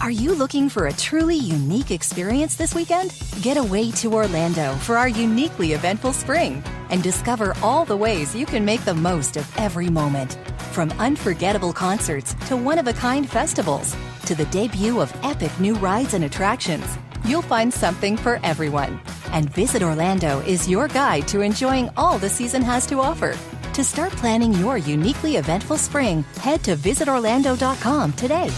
Are you looking for a truly unique experience this weekend? Get away to Orlando for our uniquely eventful spring and discover all the ways you can make the most of every moment. From unforgettable concerts to one-of-a-kind festivals to the debut of epic new rides and attractions, you'll find something for everyone. And Visit Orlando is your guide to enjoying all the season has to offer. To start planning your uniquely eventful spring, head to visitorlando.com today.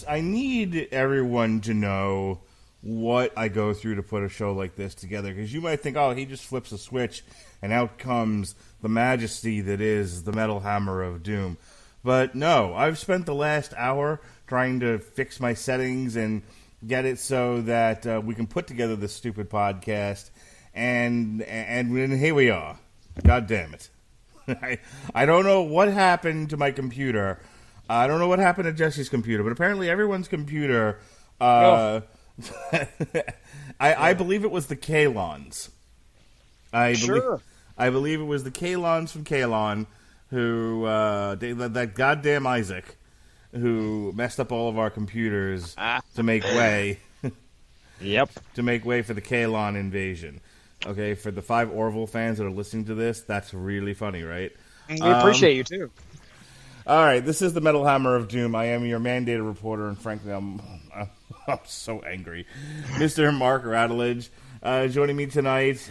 I need everyone to know what I go through to put a show like this together, because you might think, oh, he just flips a switch and out comes the majesty that is the Metal Hammer of Doom. But no, I've spent the last hour trying to fix my settings and get it so that we can put together this stupid podcast, and here we are. God damn it. I don't know what happened to my computer. I don't know what happened to Jesse's computer, but apparently everyone's computer, I believe it was the Kalons. I believe it was the Kalons from Kalon who, that goddamn Isaac, who messed up all of our computers to make way. Yep. To make way for the Kalon invasion. Okay, for the 5 Orville fans that are listening to this, that's really funny, right? We appreciate you, too. All right, this is the Metal Hammer of Doom. I am your mandated reporter, and frankly, I'm so angry. Mr. Mark Radulich, joining me tonight.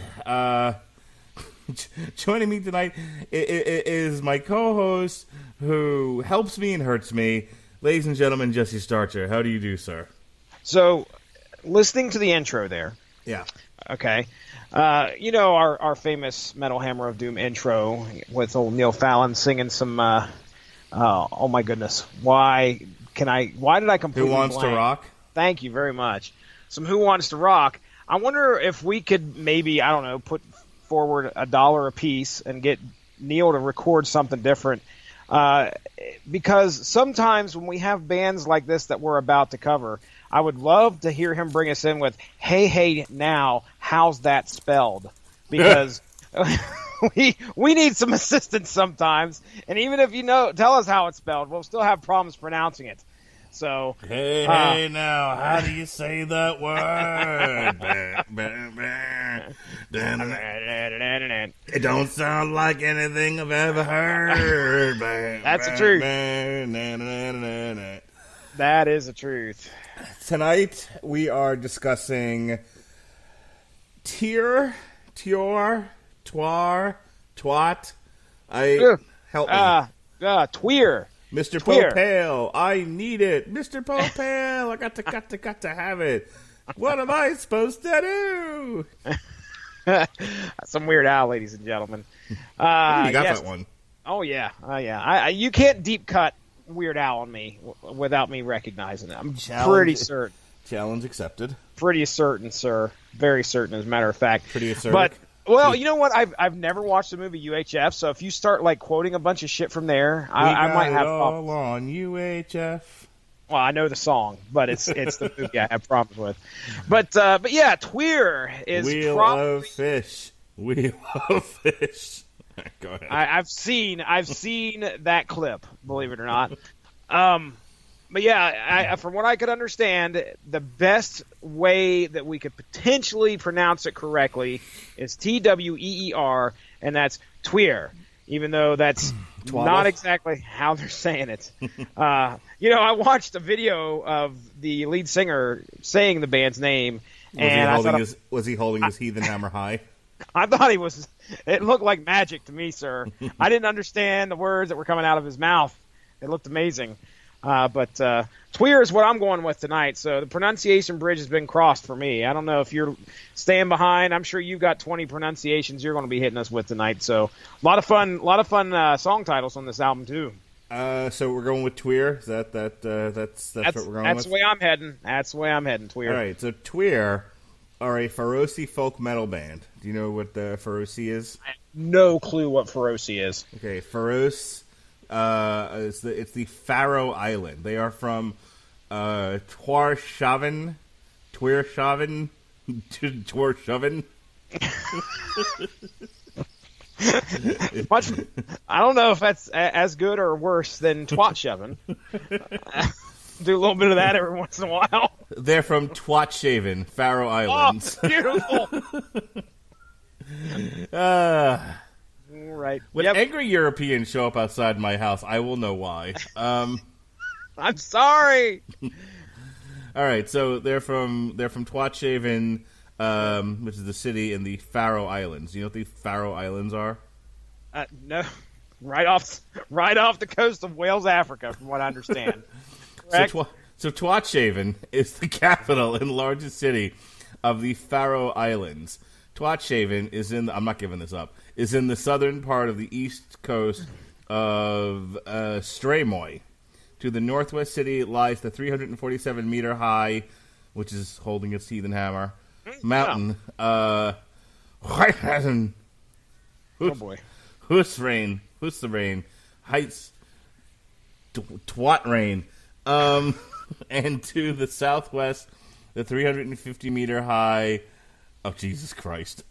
Joining me tonight is my co-host who helps me and hurts me, ladies and gentlemen, Jesse Starcher. How do you do, sir? So, listening to the intro there. Yeah. Okay. Our famous Metal Hammer of Doom intro with old Neil Fallon singing some. Oh my goodness! Why did I completely Who Wants blank? to Rock? Thank you very much. Some Who Wants to Rock. I wonder if we could maybe, I don't know, put forward $1 a piece and get Neil to record something different. Because sometimes when we have bands like this that we're about to cover, I would love to hear him bring us in with, hey, now, how's that spelled? Because we need some assistance sometimes, and even if you tell us how it's spelled, we'll still have problems pronouncing it. So, hey, now, how do you say that word? It don't sound like anything I've ever heard. That's the truth. That is the truth. Tonight, we are discussing Twat. Help me. Tweer. Mr. Popale, I need it. Mr. Popale, I got to have it. What am I supposed to do? Some Weird Al, ladies and gentlemen. You got that one. Oh, yeah. You can't deep cut Weird Al on me without me recognizing it. I'm pretty certain. Challenge accepted. Pretty certain, sir. Very certain, as a matter of fact. Pretty assertive. But, well, you know what? I've never watched the movie UHF, so if you start, quoting a bunch of shit from there, I might have all on UHF. Well, I know the song, but it's the movie I have problems with. But yeah, Tweer is Wheel of Fish. Wheel of Fish. Go ahead. I've seen that clip, believe it or not. But yeah, from what I could understand, the best way that we could potentially pronounce it correctly is Tweer, and that's Tweer, even though that's not exactly how they're saying it. I watched a video of the lead singer saying the band's name, was he holding his Heathen Hammer high? I thought he was. It looked like magic to me, sir. I didn't understand the words that were coming out of his mouth. It looked amazing. But Tweer is what I'm going with tonight. So the pronunciation bridge has been crossed for me. I don't know if you're staying behind. I'm sure you've got 20 pronunciations you're going to be hitting us with tonight. So a lot of fun song titles on this album too. So we're going with Tweer. Is that's what we're going with? That's the way I'm heading. That's the way I'm heading, Tweer. All right. So Tweer are a Faroese folk metal band. Do you know what the Faroese is? I have no clue what Faroese is. Okay, Faroese. It's the Faroe Island. They are from Tórshavn. I don't know if that's as good or worse than Twatshavn. Do a little bit of that every once in a while. They're from Twatshavn, Faroe Islands. Oh, beautiful. Right. When angry Europeans show up outside my house, I will know why. I'm sorry. All right, so they're from Twatshavn, which is the city in the Faroe Islands. You know what the Faroe Islands are? No, right off the coast of Wales, Africa, from what I understand. Correct? So Twatshavn is the capital and largest city of the Faroe Islands. Twatshavn is I'm not giving this up. Is in the southern part of the east coast of Streymoy. To the northwest city lies the 347-meter high, which is holding its Heathen Hammer, mountain. Oh boy. Husrain, Heights, Twatrain. And to the southwest, the 350-meter high. Oh, Jesus Christ.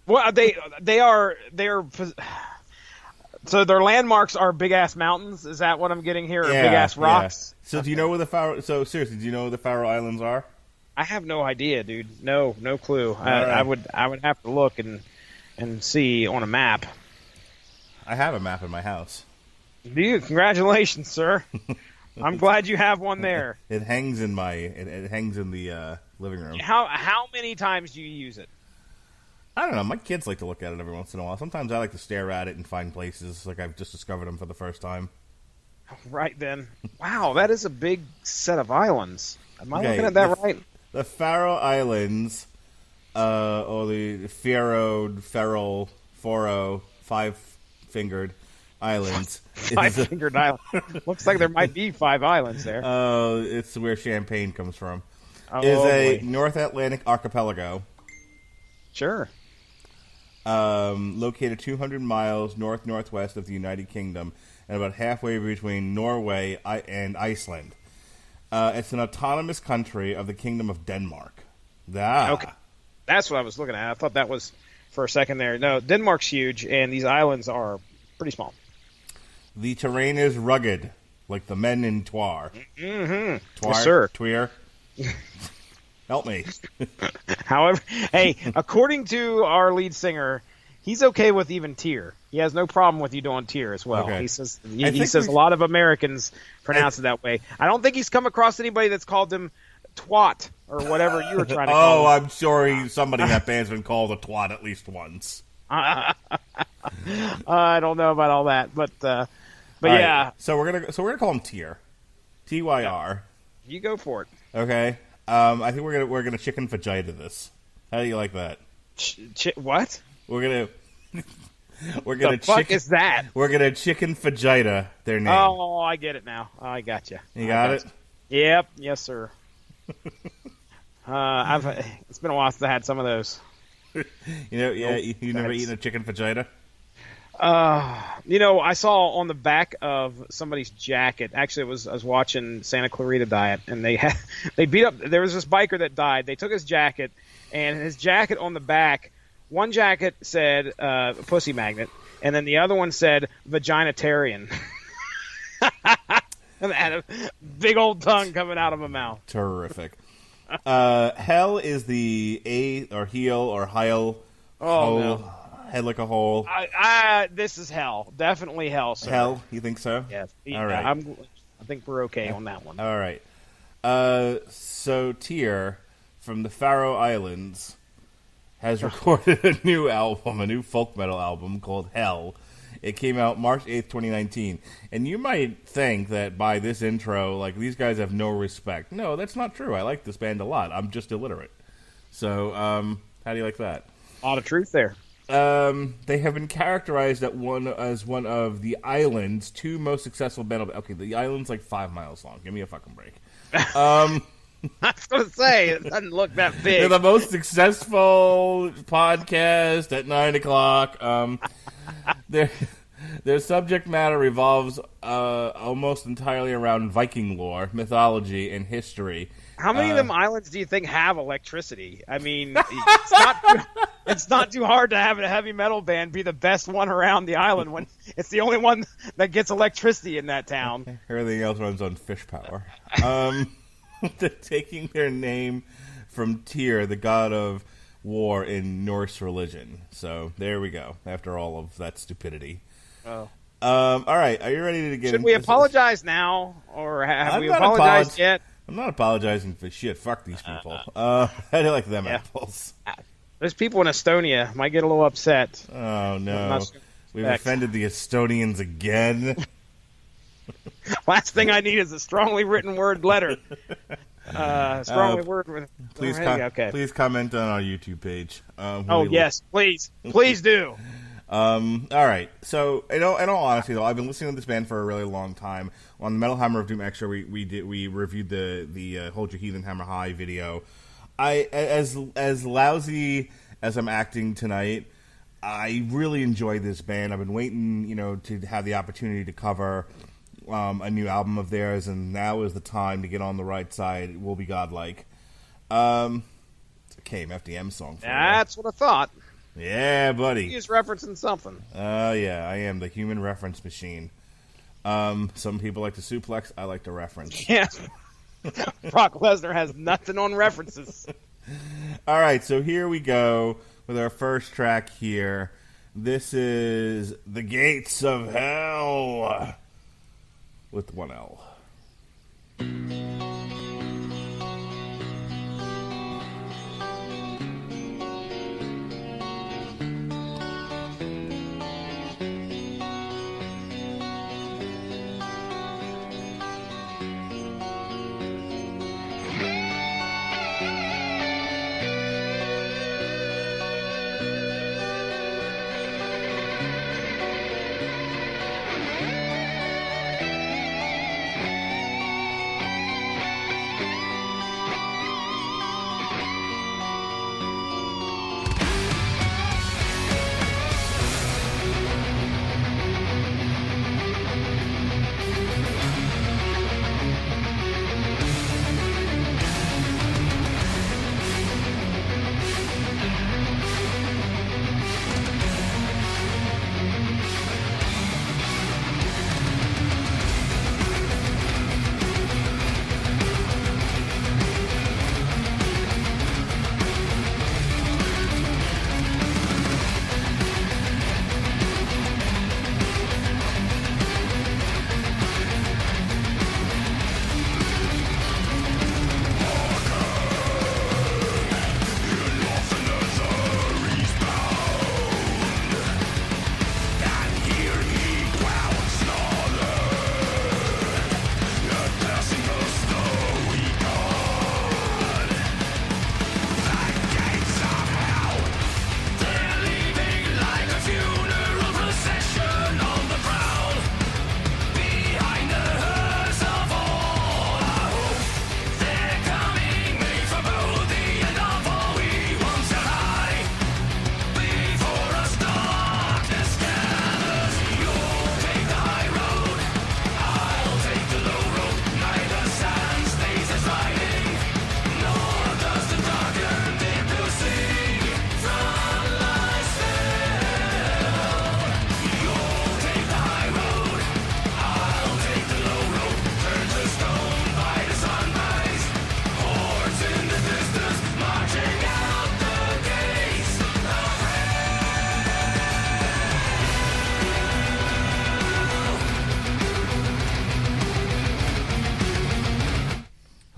Well, they are. So their landmarks are big ass mountains. Is that what I'm getting here? Or big ass rocks? Yeah. So do you know where the Faroe? So seriously, do you know where the Faroe Islands are? I have no idea, dude. No clue. Right. I would have to look and see on a map. I have a map in my house. Do you? Congratulations, sir. I'm glad you have one there. It hangs in it hangs in the living room. How many times do you use it? I don't know. My kids like to look at it every once in a while. Sometimes I like to stare at it and find places like I've just discovered them for the first time. Right then. Wow, that is a big set of islands. Am I looking at that right? The Faroe Islands, or the Faroe, five-fingered islands. Five-fingered island. Looks like there might be 5 islands there. It's where champagne comes from. Oh, is a boy. North Atlantic archipelago. Sure. Located 200 miles northwest of the United Kingdom and about halfway between Norway and Iceland. It's an autonomous country of the Kingdom of Denmark. Okay. That's what I was looking at. I thought that was for a second there. No, Denmark's huge, and these islands are pretty small. The terrain is rugged, like the men in Twar. Mm-hmm. Twar, yes, sir. Tweer. Help me. However, hey, according to our lead singer, he's okay with even Tear. He has no problem with you doing Tear as well. Okay. He says a lot of Americans pronounce it that way. I don't think he's come across anybody that's called him twat or whatever you were trying to call him. I'm sure somebody in that band's been called a twat at least once. I don't know about all that, but all yeah. Right. So we're gonna call him Tyr, Tyr. You go for it. Okay. I think we're gonna chicken vagina this. How do you like that? What? We're gonna the fuck is that? We're gonna chicken vagina their name. Oh, I get it now. I got you. You got it? Yep. Yes, sir. It's been a while since I had some of those. You've never eaten a chicken vagina? I saw on the back of somebody's jacket. Actually, I was watching Santa Clarita Diet, and they beat up. There was this biker that died. They took his jacket, and his jacket on the back. One jacket said "pussy magnet," and then the other one said "vaginitarian." And had a big old tongue coming out of a mouth. Terrific. Hell is the heel or heil. Oh, no. Head like a hole. This is hell. Definitely hell, sir. Hell? You think so? Yes. All right. I think we're okay on that one. All right. So Tyr from the Faroe Islands has recorded a new folk metal album called Hell. It came out March 8th, 2019. And you might think that by this intro, like, these guys have no respect. No, that's not true. I like this band a lot. I'm just illiterate. So, how do you like that? A lot of truth there. They have been characterized as one of the island's two most successful band. Okay, the island's like 5 miles long. Give me a fucking break. I was going to say, it doesn't look that big. They're the most successful podcast at 9 o'clock. Their subject matter revolves almost entirely around Viking lore, mythology, and history. How many of them islands do you think have electricity? I mean, it's not too hard to have a heavy metal band be the best one around the island when it's the only one that gets electricity in that town. Everything else runs on fish power. They're taking their name from Tyr, the god of war in Norse religion. So there we go. After all of that stupidity. Oh. All right. Are you ready to get? Should we apologize now, or have we apologized yet? I'm not apologizing for shit. Fuck these people. How do you like them apples? There's people in Estonia might get a little upset. Oh no, we've offended the Estonians again. Last thing I need is a strongly written word letter. Strongly word. Please comment on our YouTube page. Yes, please do. All right. So, in all honesty, though, I've been listening to this band for a really long time. On the Metal Hammer of Doom Extra, we reviewed the Hold Your Heathen Hammer High video. As lousy as I'm acting tonight, I really enjoy this band. I've been waiting, to have the opportunity to cover a new album of theirs, and now is the time to get on the right side. It will be godlike. It's a KMFDM song. That's what I thought. Yeah, buddy. He's referencing something. Yeah, I am the human reference machine. Some people like to suplex. I like to reference. Yeah. Brock Lesnar has nothing on references. All right, so here we go with our first track here. This is The Gates of Hell with one L.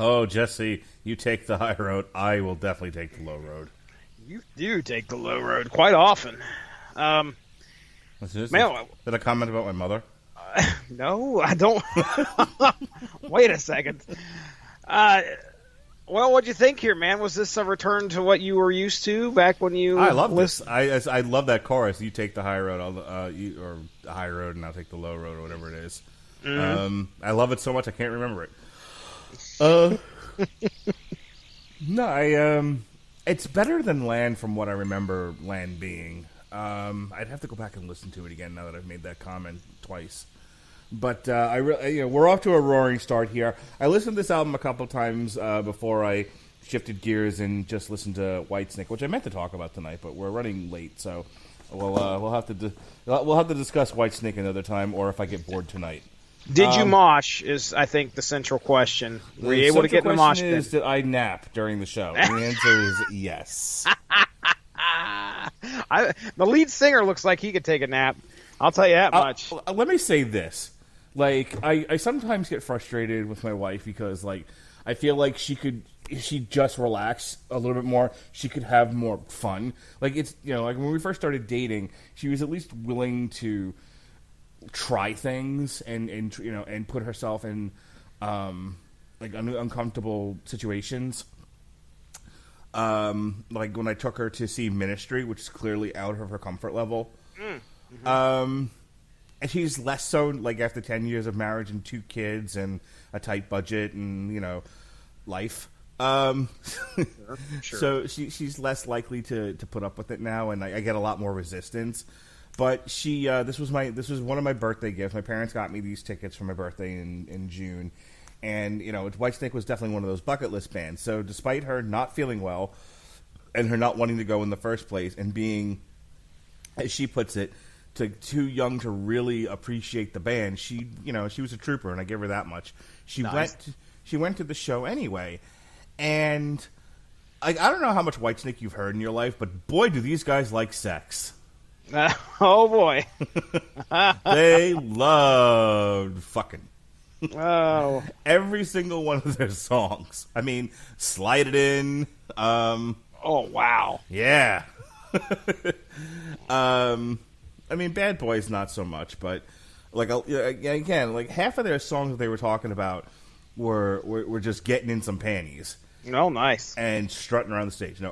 Oh, Jesse, you take the high road. I will definitely take the low road. You do take the low road quite often. What's this? Man, Did I comment about my mother? no, I don't. Wait a second. Well, what'd you think here, man? Was this a return to what you were used to back when you? I love this. I love that chorus. You take the high road, or the high road, and I'll take the low road, or whatever it is. I love it so much I can't remember it. No, it's better than Land from what I remember Land being. I'd have to go back and listen to it again now that I've made that comment twice. But we're off to a roaring start here. I listened to this album a couple times before I shifted gears and just listened to Whitesnake, which I meant to talk about tonight, but we're running late, so we'll have to discuss Whitesnake another time, or if I get bored tonight. Did you mosh? Is I think the central question. Were you able to get in the mosh pit? Did I nap during the show? The answer is yes. The lead singer looks like he could take a nap. I'll tell you that much. Let me say this. Like, I sometimes get frustrated with my wife because, like, I feel like if she just relax a little bit more, she could have more fun. Like, it's, like when we first started dating, she was at least willing to try things and put herself in, uncomfortable situations. Like when I took her to see Ministry, which is clearly out of her comfort level. Mm-hmm. And she's less so, like, after 10 years of marriage and 2 kids and a tight budget and, life. Sure. So she's less likely to put up with it now, and I get a lot more resistance. But this was one of my birthday gifts. My parents got me these tickets for my birthday in June. And, Whitesnake was definitely one of those bucket list bands. So despite her not feeling well and her not wanting to go in the first place and being, as she puts it, too young to really appreciate the band, she was a trooper, and I give her that much. She went to the show anyway, and I don't know how much Whitesnake you've heard in your life, but boy, do these guys like sex. Oh boy, they loved fucking. Oh, every single one of their songs. I mean, Slide It In. Oh wow. Yeah. I mean, Bad Boys not so much, but again, like half of their songs that they were talking about were just getting in some panties. Oh, nice. And strutting around the stage. No,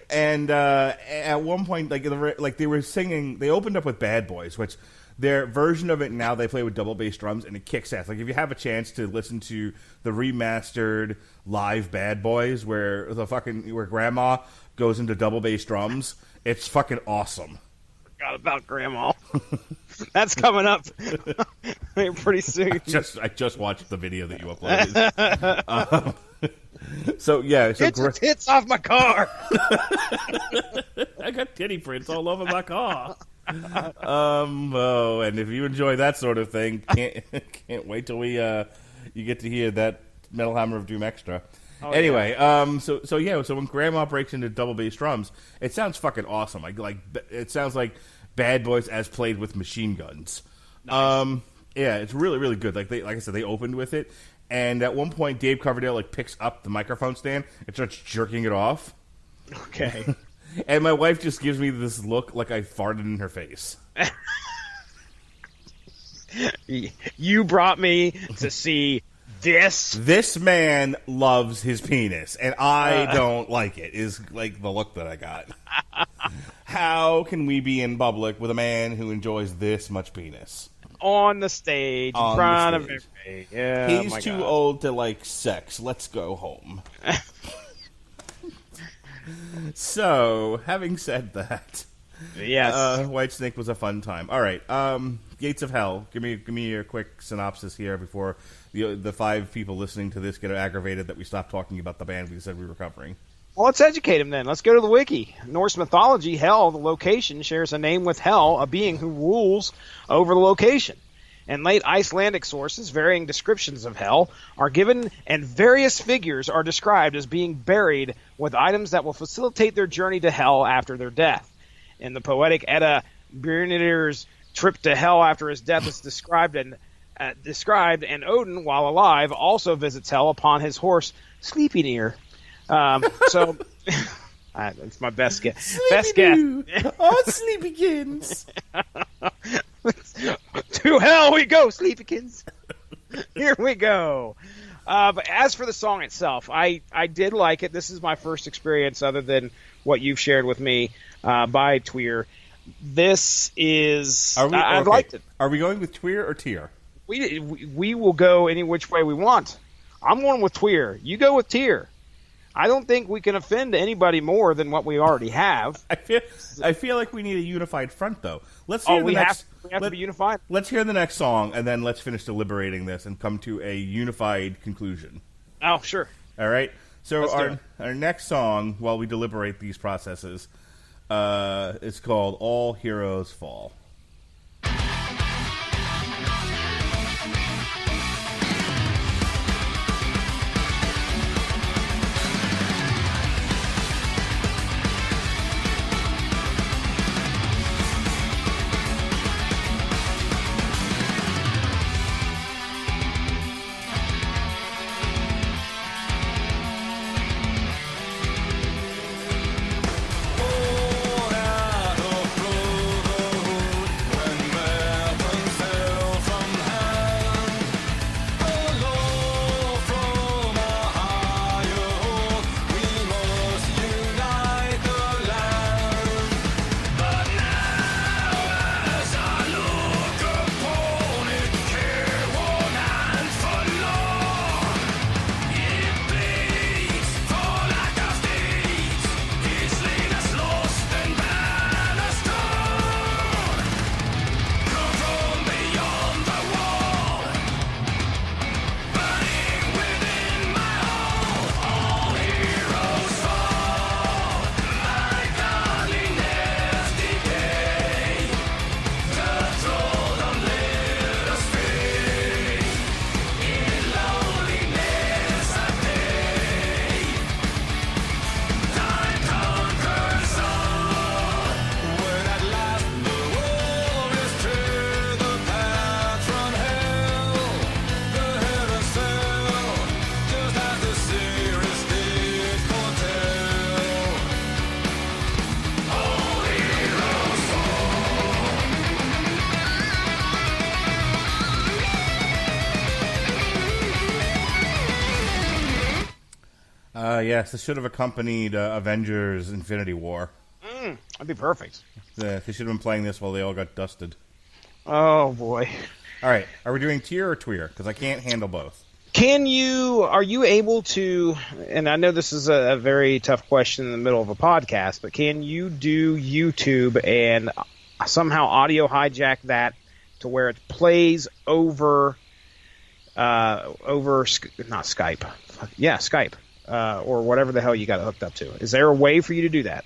and at one point, like they were singing, they opened up with Bad Boys, which their version of it now they play with double bass drums and it kicks ass. Like if you have a chance to listen to the remastered live Bad Boys, where Grandma goes into double bass drums. It's fucking awesome. Forgot about Grandma. That's coming up pretty soon. I just watched the video that you uploaded. So get your tits off my car. I got titty prints all over my car. And if you enjoy that sort of thing, can't wait till you get to hear that Metal Hammer of Doom extra. Oh, anyway, yeah. So when Grandma breaks into double bass drums, it sounds fucking awesome. It sounds like Bad Boys as played with machine guns. Nice. Yeah, it's really, really good. Like I said, they opened with it, and at one point, Dave Coverdale picks up the microphone stand and starts jerking it off. Okay. And my wife just gives me this look like I farted in her face. You brought me to see this. This man loves his penis, and I don't like it, is like the look that I got. How can we be in public with a man who enjoys this much penis? On the stage, in front of everybody. Yeah, he's too old to like sex. Let's go home. So, having said that, yes, Whitesnake was a fun time. All right, Gates of Hell. Give me your quick synopsis here before the 5 people listening to this get aggravated that we stopped talking about the band we said we were covering. Well, let's educate them then. Let's go to the wiki. Norse mythology, Hel, the location, shares a name with Hel, a being who rules over the location. In late Icelandic sources, varying descriptions of Hel are given, and various figures are described as being buried with items that will facilitate their journey to Hel after their death. In the poetic Edda, Björnir's trip to Hel after his death is described described, and Odin, while alive, also visits hell upon his horse, Sleeping Ear. So, it's my best guess. Best guess. Oh, Sleepykins. To hell we go, Sleepykins. Here we go. But as for the song itself, I did like it. This is my first experience, other than what you've shared with me, by Tweer. This is... I liked it. Are we going with Tweer or Tier? We will go any which way we want. I'm going with Tweer. You go with Tier. I don't think we can offend anybody more than what we already have. I feel like we need a unified front, though. Let's Oh, hear we have to be unified? Let's hear the next song, and then let's finish deliberating this and come to a unified conclusion. Oh, sure. All right? So Let's our next song, while we deliberate these processes, is called All Heroes Fall. Yes, this should have accompanied Avengers Infinity War. That'd be perfect. They should have been playing this while they all got dusted. Oh, boy. All right, are we doing Tier or Tweer? Because I can't handle both. Are you able to, and I know this is a very tough question in the middle of a podcast, but can you do YouTube and somehow audio hijack that to where it plays over not Skype. Yeah, Skype. Or whatever the hell you got it hooked up to. Is there a way for you to do that?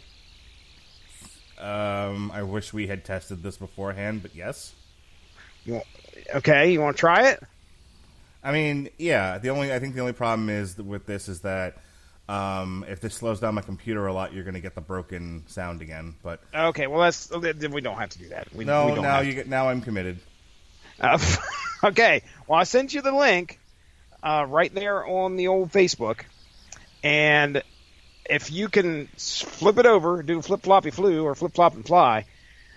I wish we had tested this beforehand, but yes. You want to try it? I mean, yeah. I think the only problem is with this is that if this slows down my computer a lot, you're going to get the broken sound again. But okay, well we don't have to do that. Now I'm committed. Okay, well I sent you the link right there on the old Facebook. And if you can flip it over, do flip-floppy flu or flip-flop and fly,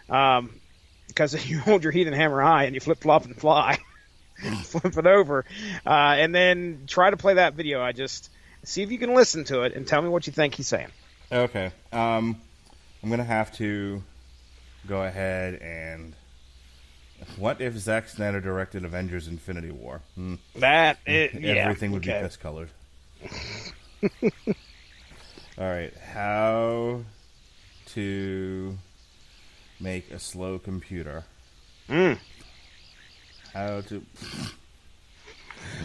because if you hold your heat and hammer high and you flip-flop and fly, flip it over, and then try to play that video. I just see if you can listen to it and tell me what you think he's saying. Okay. I'm going to have to go ahead and... What if Zack Snyder directed Avengers Infinity War? Everything would be piss-colored. All right, how to make a slow computer. How to...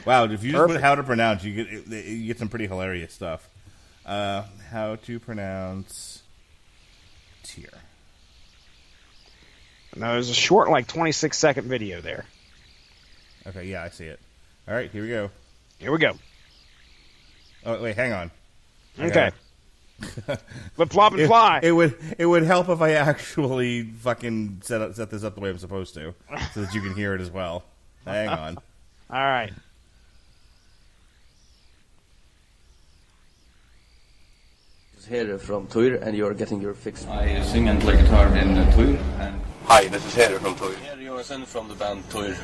Wow, if you just put how to pronounce, you get some pretty hilarious stuff. How to pronounce Tier. Now, there's a short, 26-second video there. Okay, yeah, I see it. All right, here we go. Here we go. Oh, wait, hang on. Okay. Flip, flop, and fly. It would help if I actually fucking set this up the way I'm supposed to, so that you can hear it as well. Hang on. All right. Here from Tuir, and you're getting your fix. I sing and play guitar in Tuir. And Hi, this is Harry from Tuir. here you are from the band Tuir.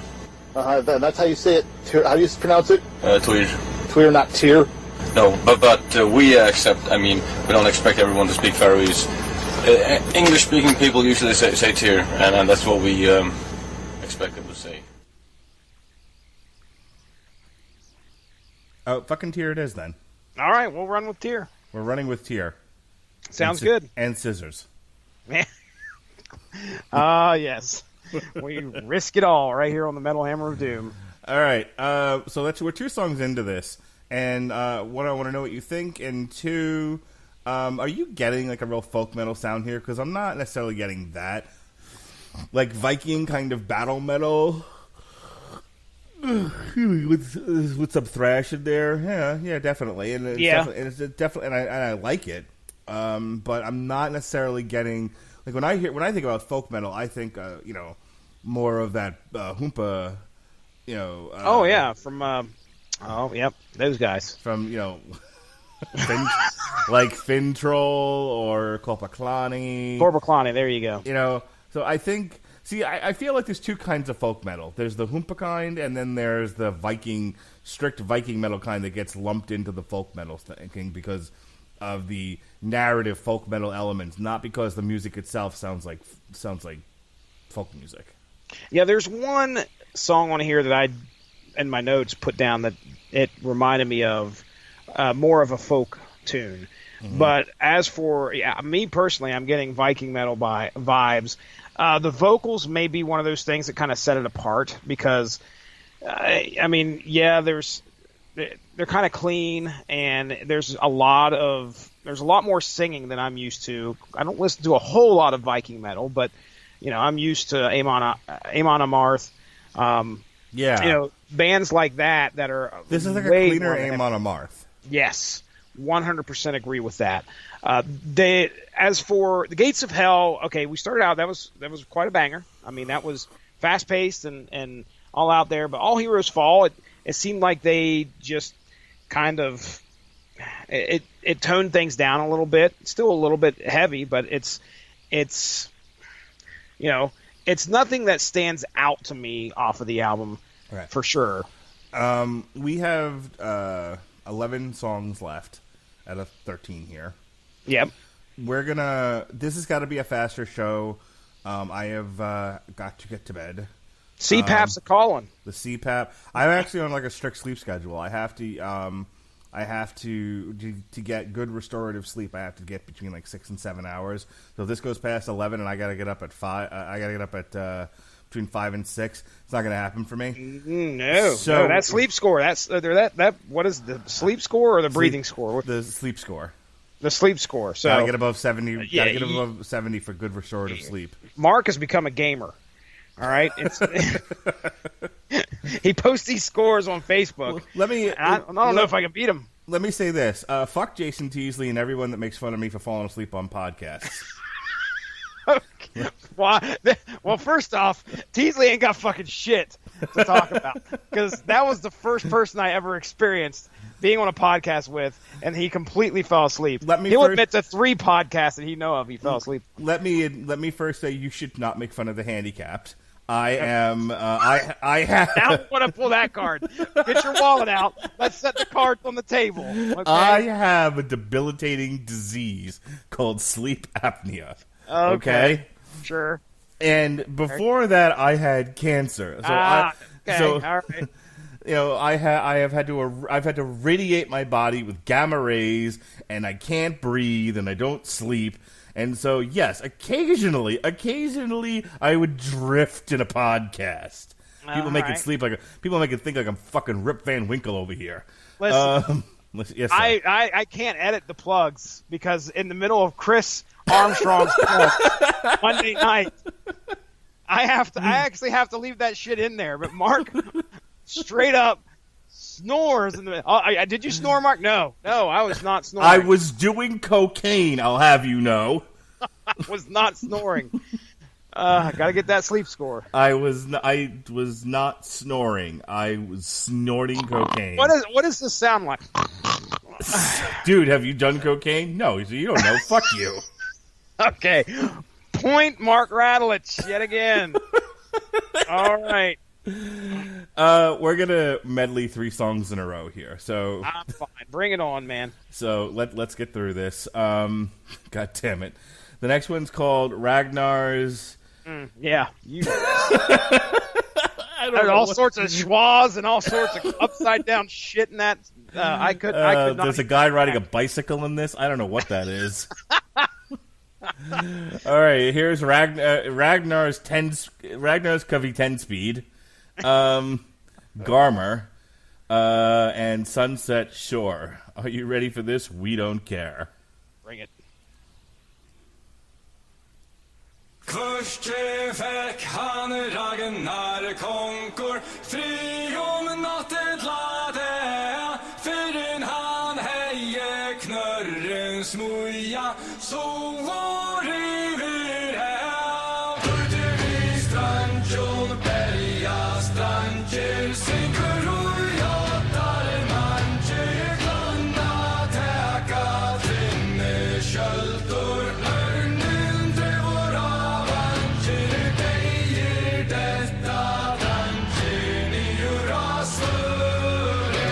That's how you say it. How do you pronounce it? Tuir. Tuir, not Tyr. No, but we accept. I mean, we don't expect everyone to speak Faroese. English-speaking people usually say Tyr, and that's what we expect them to say. Oh, fucking Tyr it is then. All right, we'll run with Tyr. We're running with Tyr. Sounds good. And scissors. Yes. We risk it all right here on the Metal Hammer of Doom. All right. So we're 2 songs into this, and one, I want to know what you think, and 2, are you getting like a real folk metal sound here? Because I'm not necessarily getting that, like Viking kind of battle metal with some thrash in there. Yeah, definitely, and it's definitely, and I like it. But I'm not necessarily getting, like, when I think about folk metal, I think more of that Hoompa, from those guys from like Fintroll or Korpiklani. There you go. So I think. See, I feel like there's 2 kinds of folk metal. There's the Hoompa kind, and then there's the strict Viking metal kind that gets lumped into the folk metal thing because of the narrative folk metal elements, not because the music itself sounds like folk music. Yeah, there's one song on here that I, in my notes, put down that it reminded me of more of a folk tune. Mm-hmm. But as for me personally, I'm getting Viking metal vibes. The vocals may be one of those things that kind of set it apart because, they're kind of clean and there's a lot more singing than I'm used to. I don't listen to a whole lot of Viking metal, but I'm used to Amon Amarth. Bands like that are. This is like a cleaner Amon Amarth. Yes. 100% agree with that. As for the Gates of Hell, okay, we started out, that was quite a banger. I mean, that was fast paced and all out there. But All Heroes Fall, it seemed like they just kind of it toned things down a little bit. It's still a little bit heavy, but it's nothing that stands out to me off of the album, right, for sure. We have 11 songs left out of 13 here. Yep. This has got to be a faster show. I have got to get to bed. CPAP's a calling. The CPAP. I'm actually on like a strict sleep schedule. I have to get good restorative sleep. I have to get between like 6 and 7 hours. So if this goes past 11 and I got to get up at 5, I got to get up at between 5 and 6. It's not going to happen for me. No, that sleep score. That's that. What is the sleep score or the breathing score? The sleep score. The sleep score. So gotta get above 70. Gotta get above 70 for good restorative sleep. Mark has become a gamer. All right, he posts these scores on Facebook. Well, I don't know if I can beat him. Let me say this: fuck Jason Teasley and everyone that makes fun of me for falling asleep on podcasts. Okay. Well, first off, Teasley ain't got fucking shit to talk about because that was the first person I ever experienced being on a podcast with, and he completely fell asleep. He'll admit to 3 podcasts that he know of he fell asleep. Let me first say you should not make fun of the handicapped. I am. I have. Now I want to pull that card. Get your wallet out. Let's set the cards on the table. Okay? I have a debilitating disease called sleep apnea. Okay. Sure. And before that, I had cancer. So all right. I've had to radiate my body with gamma rays, and I can't breathe, and I don't sleep. And so, yes, occasionally, I would drift in a podcast. People make it think like I'm fucking Rip Van Winkle over here. Listen, yes, I can't edit the plugs because in the middle of Chris Armstrong's plug Monday night, I actually have to leave that shit in there. But Mark straight up snores in the. Did you snore, Mark? No, I was not snoring. I was doing cocaine. I'll have you know. I was not snoring. Gotta get that sleep score. I was not snoring. I was snorting cocaine. What does this sound like? Dude, have you done cocaine? No, so you don't know. Fuck you. Okay. Point Mark Radulich yet again. All right. We're gonna medley 3 songs in a row here. So I'm fine. Bring it on, man. So let's get through this. God damn it. The next one's called Ragnar's. Yeah. I don't There's know all sorts of schwas and all sorts of upside down shit in that. I could not. There's a guy riding a bicycle in this. I don't know what that is. All right, here's Ragnar's Covey 10 speed, Garmer, and Sunset Shore. Are you ready for this? We don't care. Bring it. Först fick han Ragnar konkor fri om natten lade förrän han heje knörrens moja så var river här Ute vid strandjon berga stranger synker och jatar manche glanda täka trinne költor örnen drevor av ancher bejer detta dancher ni ura svören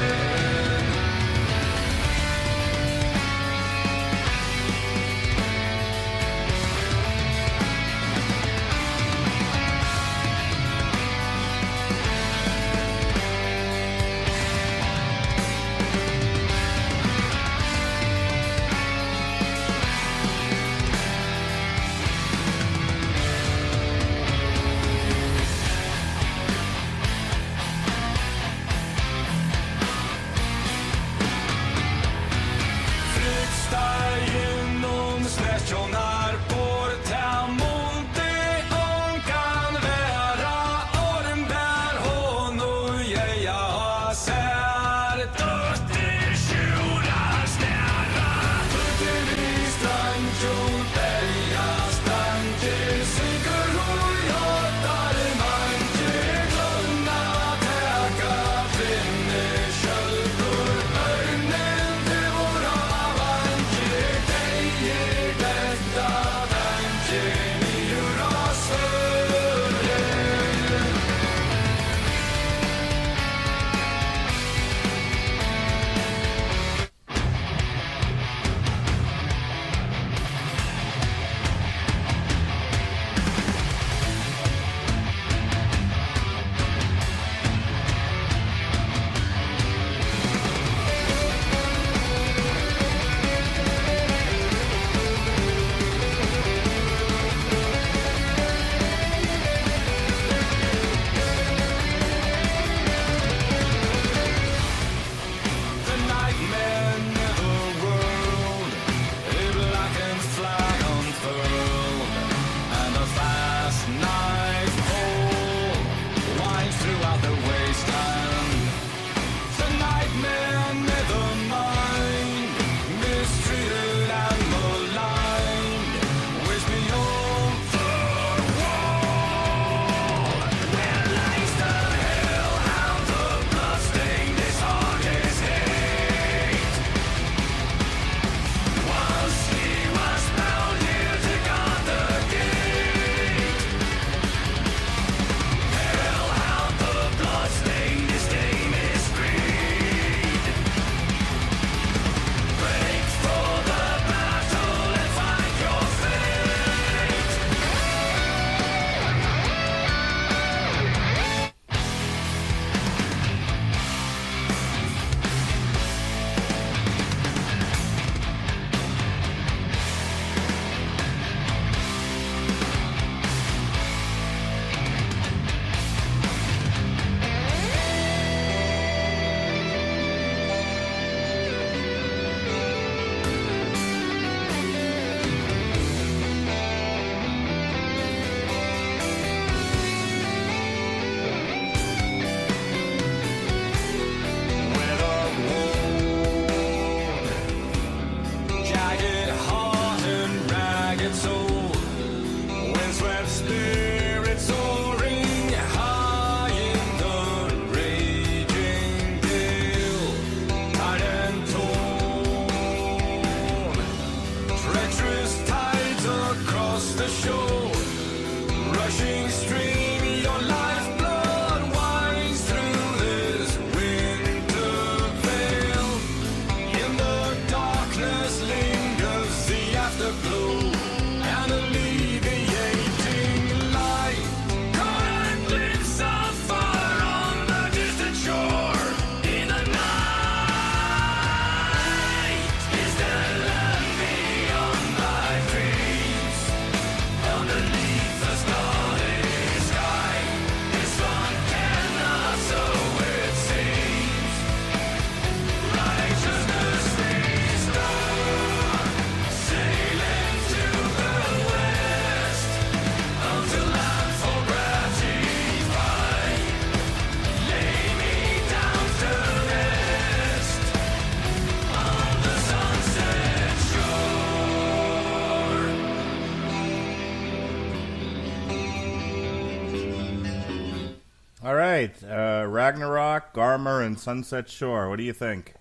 Ragnarok, Garmer, and Sunset Shore. What do you think?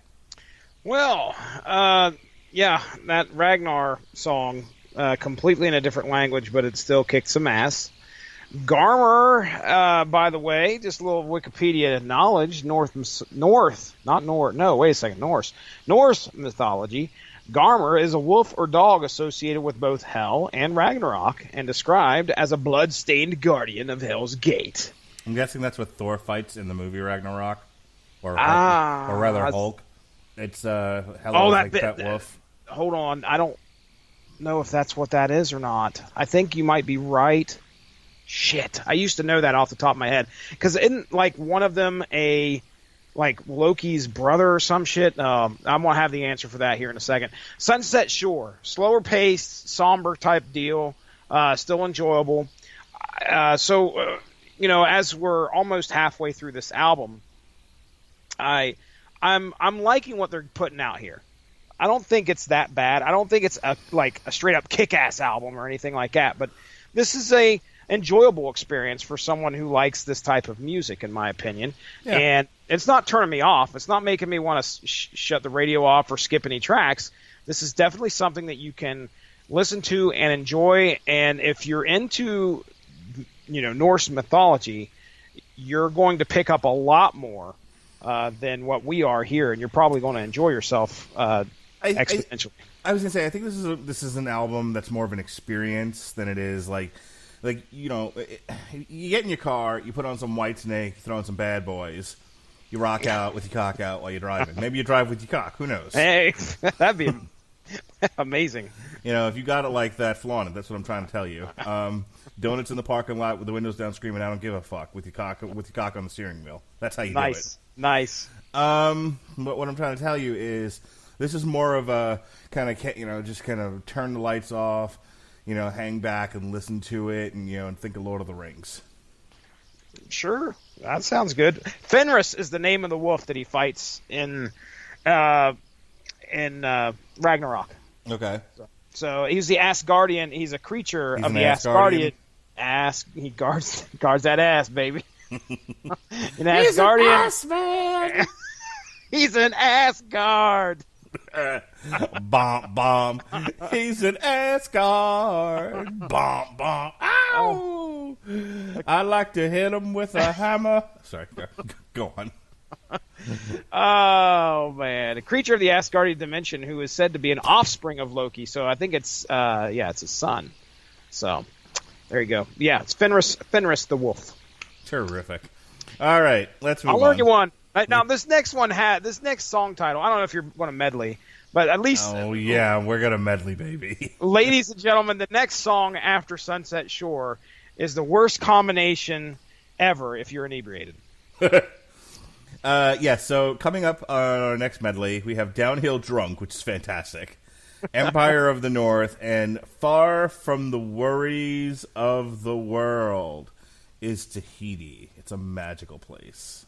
Well, yeah, that Ragnar song, completely in a different language, but it still kicked some ass. Garmer, by the way, just a little Wikipedia knowledge, Norse mythology. Garmer is a wolf or dog associated with both Hell and Ragnarok, and described as a blood-stained guardian of Hell's Gate. I'm guessing that's what Thor fights in the movie Ragnarok, or rather Hulk. It's that wolf. Hold on, I don't know if that's what that is or not. I think you might be right. Shit, I used to know that off the top of my head, because isn't like one of them Loki's brother or some shit? I'm gonna have the answer for that here in a second. Sunset Shore, slower paced, somber type deal, still enjoyable. So as we're almost halfway through this album, I'm liking what they're putting out here. I don't think it's that bad. I don't think it's a straight up kick-ass album or anything like that, but this is a enjoyable experience for someone who likes this type of music, in my opinion. Yeah. And it's not turning me off. It's not making me want to shut the radio off or skip any tracks. This is definitely something that you can listen to and enjoy. And if you're into, Norse mythology, you're going to pick up a lot more than what we are here, and you're probably going to enjoy yourself exponentially. I was gonna say, I think this is an album that's more of an experience than it is you get in your car, you put on some Whitesnake, you throw on some Bad Boys, you rock out with your cock out while you're driving. Maybe you drive with your cock. Who knows? Hey, that'd be amazing. If you got it like that, flaunt it. That's what I'm trying to tell you. Donuts in the parking lot with the windows down, screaming, "I don't give a fuck," with your cock on the steering wheel. That's how you do it. Nice. But what I'm trying to tell you is, this is more of a kind of, just kind of turn the lights off, hang back and listen to it, and think of Lord of the Rings. Sure, that sounds good. Fenris is the name of the wolf that he fights in Ragnarok. Okay. So he's the Asgardian. He's a creature of the Asgardian. He guards that ass, baby. An Asgardian. He's an ass man. He's an Asgard. Bomb. He's an Asgard. Bomb. Ow! I like to hit him with a hammer. Sorry, go on. Oh man, a creature of the Asgardian dimension who is said to be an offspring of Loki. So I think it's his son. So there you go. Yeah, it's Fenris the wolf. Terrific. All right, let's move on. I'll learn you one. Now this next song title, I don't know if you're going to medley, but at least. Oh yeah, we're gonna medley, baby. Ladies and gentlemen, the next song after Sunset Shore is the worst combination ever if you're inebriated. So coming up on our next medley, we have Downhill Drunk, which is fantastic, Empire of the North, and Far from the Worries of the World is Tahiti. It's a magical place.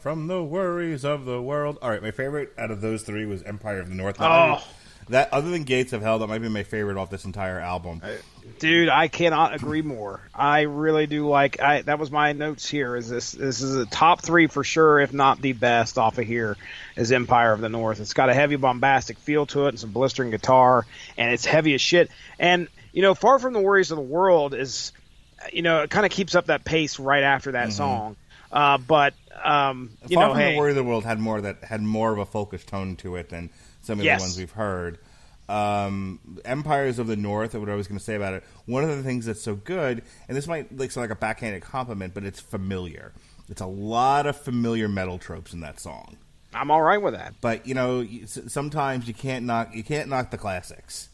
from the worries of the world. All right, my favorite out of those three was Empire of the North. That other than Gates of Hell, that might be my favorite off this entire album. Dude, I cannot agree more. I really do like. That was my notes here. Is this is a top three for sure, if not the best off of here? Is Empire of the North. It's got a heavy, bombastic feel to it, and some blistering guitar, and it's heavy as shit. And Far From the Worries of the World is, it kind of keeps up that pace right after that song. Far From the Worries of the World had more of a focused tone to it than some of the ones we've heard. Empires of the North, what I was going to say about it, one of the things that's so good, and this might sound like a backhanded compliment, but it's familiar. It's a lot of familiar metal tropes in that song. I'm all right with that. But sometimes you can't knock the classics.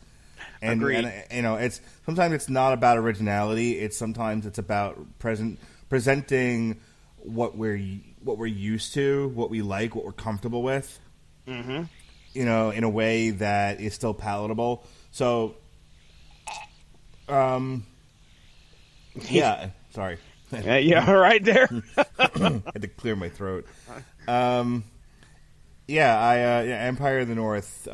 And, Agreed. And it's sometimes it's not about originality. Sometimes it's about presenting what we're used to, what we like, what we're comfortable with. Mm-hmm. In a way that is still palatable. So, yeah, sorry. Yeah, right there. I had to clear my throat. Empire of the North,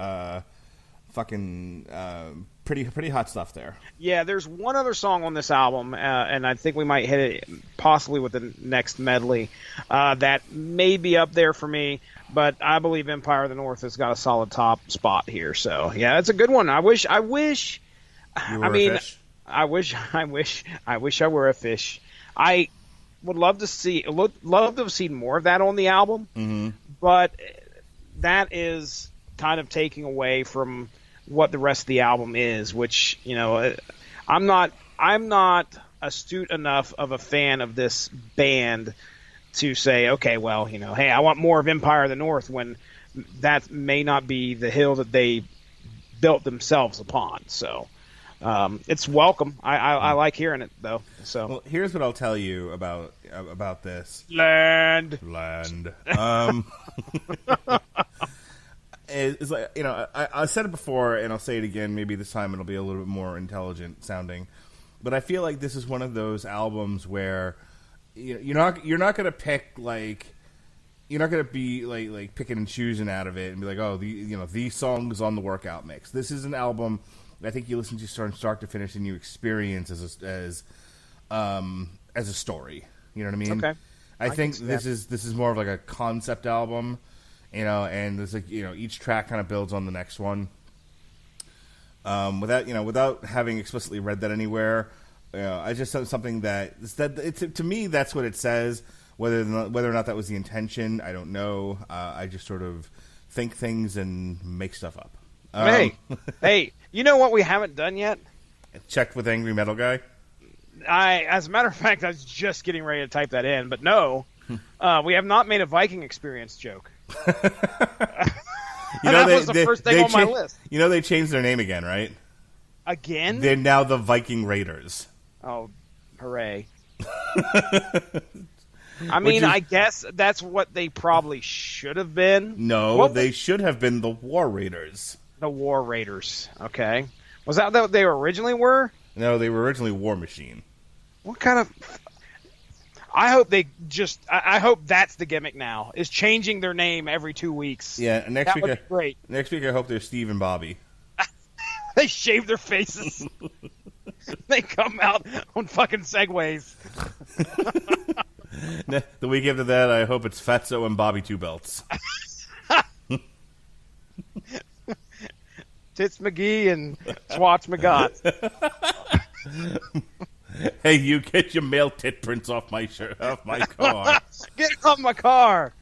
pretty hot stuff there. Yeah, there's one other song on this album, and I think we might hit it possibly with the next medley, that may be up there for me, but I believe Empire of the North has got a solid top spot here. So, yeah, it's a good one. I wish I wish I were a fish. I would love to have seen more of that on the album, but that is kind of taking away from what the rest of the album is, which, I'm not astute enough of a fan of this band to say, okay, well, hey, I want more of Empire of the North, when that may not be the hill that they built themselves upon. So it's welcome. I like hearing it, though. So, well, here's what I'll tell you about this. Land. It's like, I said it before, and I'll say it again. Maybe this time it'll be a little bit more intelligent sounding. But I feel like this is one of those albums where you're not gonna pick you're not gonna be like picking and choosing out of it and be like, oh, these songs on the workout mix. This is an album I think you listen to start to finish and you experience as a story. You know what I mean? Okay. I think this is more of like a concept album. And there's each track kind of builds on the next one. Without having explicitly read that anywhere, I just said something to me that's what it says. Whether or not that was the intention, I don't know. I just sort of think things and make stuff up. Hey, you know what we haven't done yet? Checked with Angry Metal Guy. As a matter of fact, I was just getting ready to type that in, but no, we have not made a Viking Experience joke. That was the first thing on my list. They changed their name again, right? Again? They're now the Viking Raiders. Oh, hooray. I guess that's what they probably should have been. No, they should have been the War Raiders. The War Raiders. Okay. Was that what they originally were? No, they were originally War Machine. What kind of... I hope I hope that's the gimmick now, is changing their name every 2 weeks. Yeah, next week would be great. Next week I hope they're Steve and Bobby. They shave their faces. They come out on fucking Segways. The week after that, I hope it's Fatso and Bobby Two Belts. Tits McGee and Swatch McGott. Hey, you get your male tit prints off my car. Get off my car.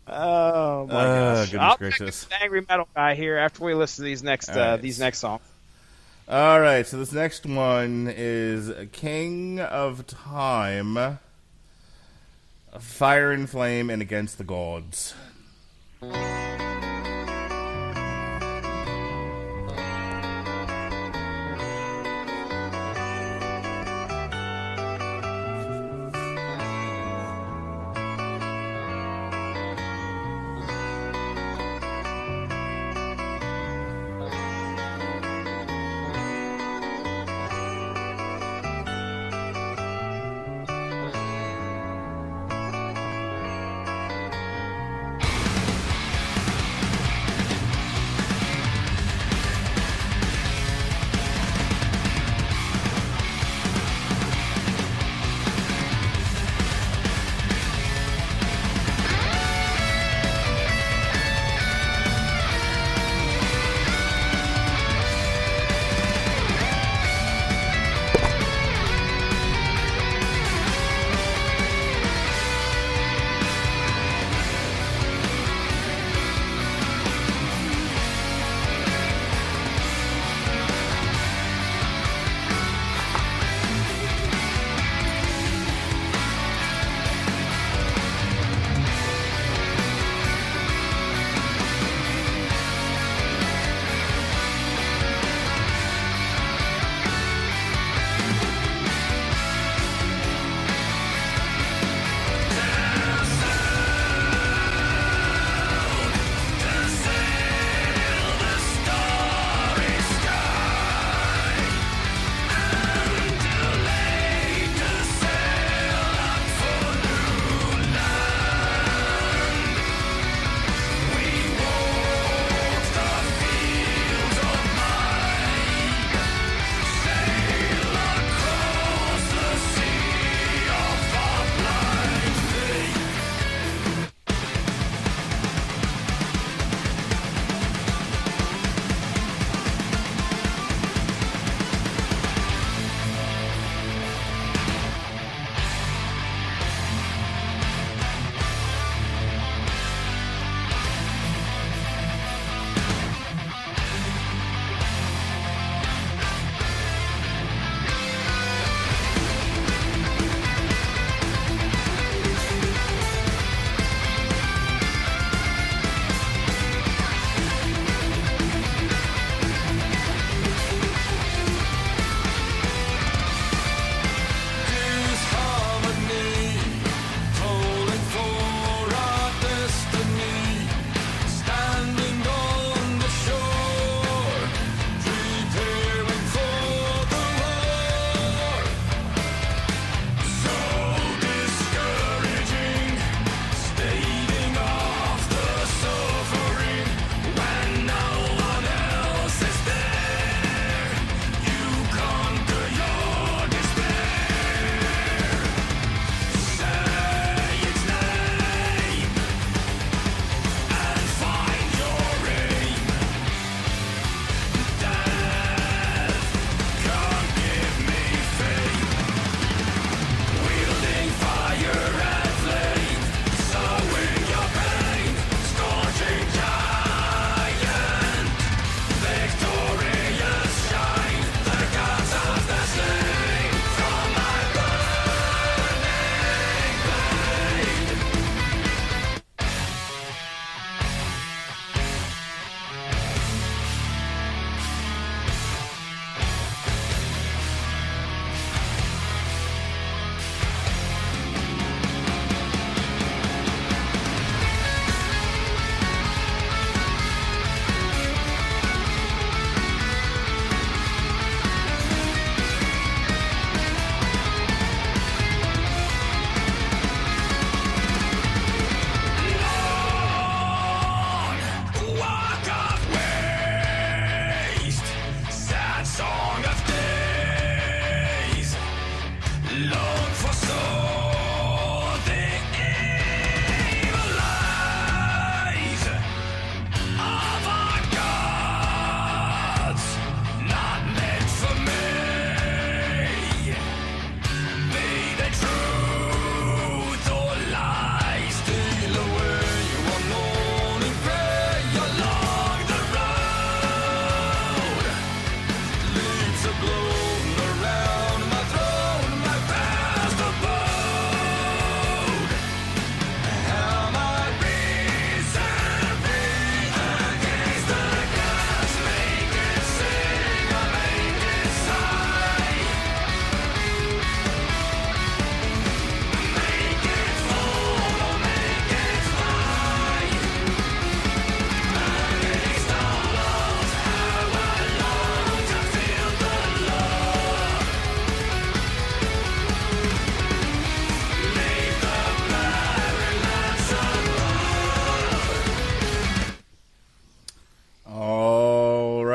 Oh my gosh! Goodness I'll gracious. check the Angry Metal Guy here after we listen to these next songs. All right, so this next one is King of Time, Fire and Flame, and Against the Gods.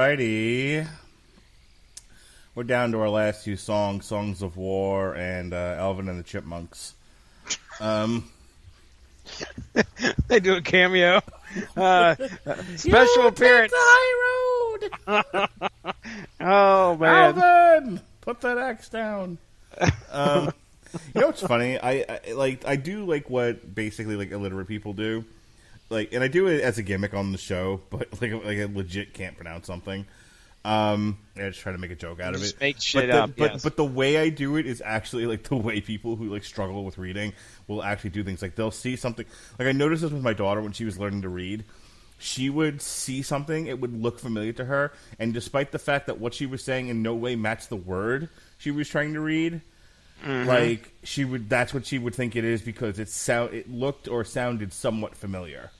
Alrighty. We're down to our last two songs, Songs of War and Alvin and the Chipmunks. They do a cameo. Special appearance. The high road. Oh, man. Alvin, put that axe down. You know what's funny? I do like what basically like illiterate people do. Like, and I do it as a gimmick on the show, but like I legit can't pronounce something. I just try to make a joke out of it. Make shit up. But the way I do it is actually like the way people who like struggle with reading will actually do things. Like they'll see something. Like I noticed this with my daughter when she was learning to read. She would see something, it would look familiar to her, and despite the fact that what she was saying in no way matched the word she was trying to read, like that's what she would think it is because it looked or sounded somewhat familiar.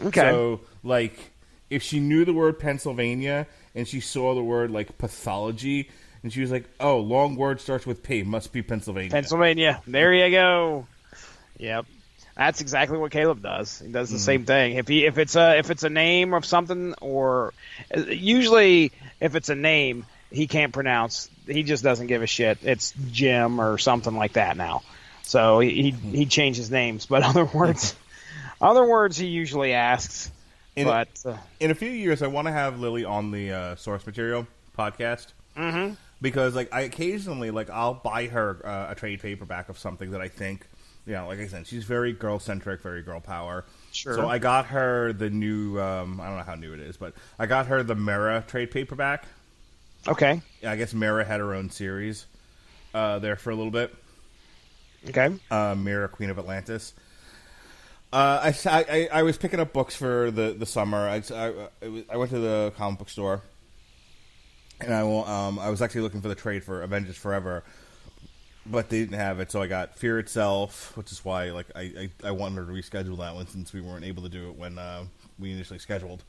Okay. So, like, if she knew the word Pennsylvania and she saw the word, like, pathology, and she was like, oh, long word starts with P, must be Pennsylvania. Pennsylvania. There you go. Yep. That's exactly what Caleb does. He does the same thing. If it's a name of something, or usually if it's a name he can't pronounce, he just doesn't give a shit. It's Jim or something like that now. So he changes names, but other words he usually asks. In a few years, I want to have Lily on the Source Material podcast. Mm-hmm. Because like I occasionally I'll buy her a trade paperback of something that I think, you know, like I said, she's very girl centric, very girl power. Sure. So I got her the new I don't know how new it is, but I got her the Mara trade paperback. Okay. Yeah, I guess Mara had her own series there for a little bit. Okay. Mara, Queen of Atlantis. I was picking up books for the summer. I went to the comic book store, and I was actually looking for the trade for Avengers Forever, but they didn't have it, so I got Fear Itself, which is why I wanted to reschedule that one since we weren't able to do it when we initially scheduled.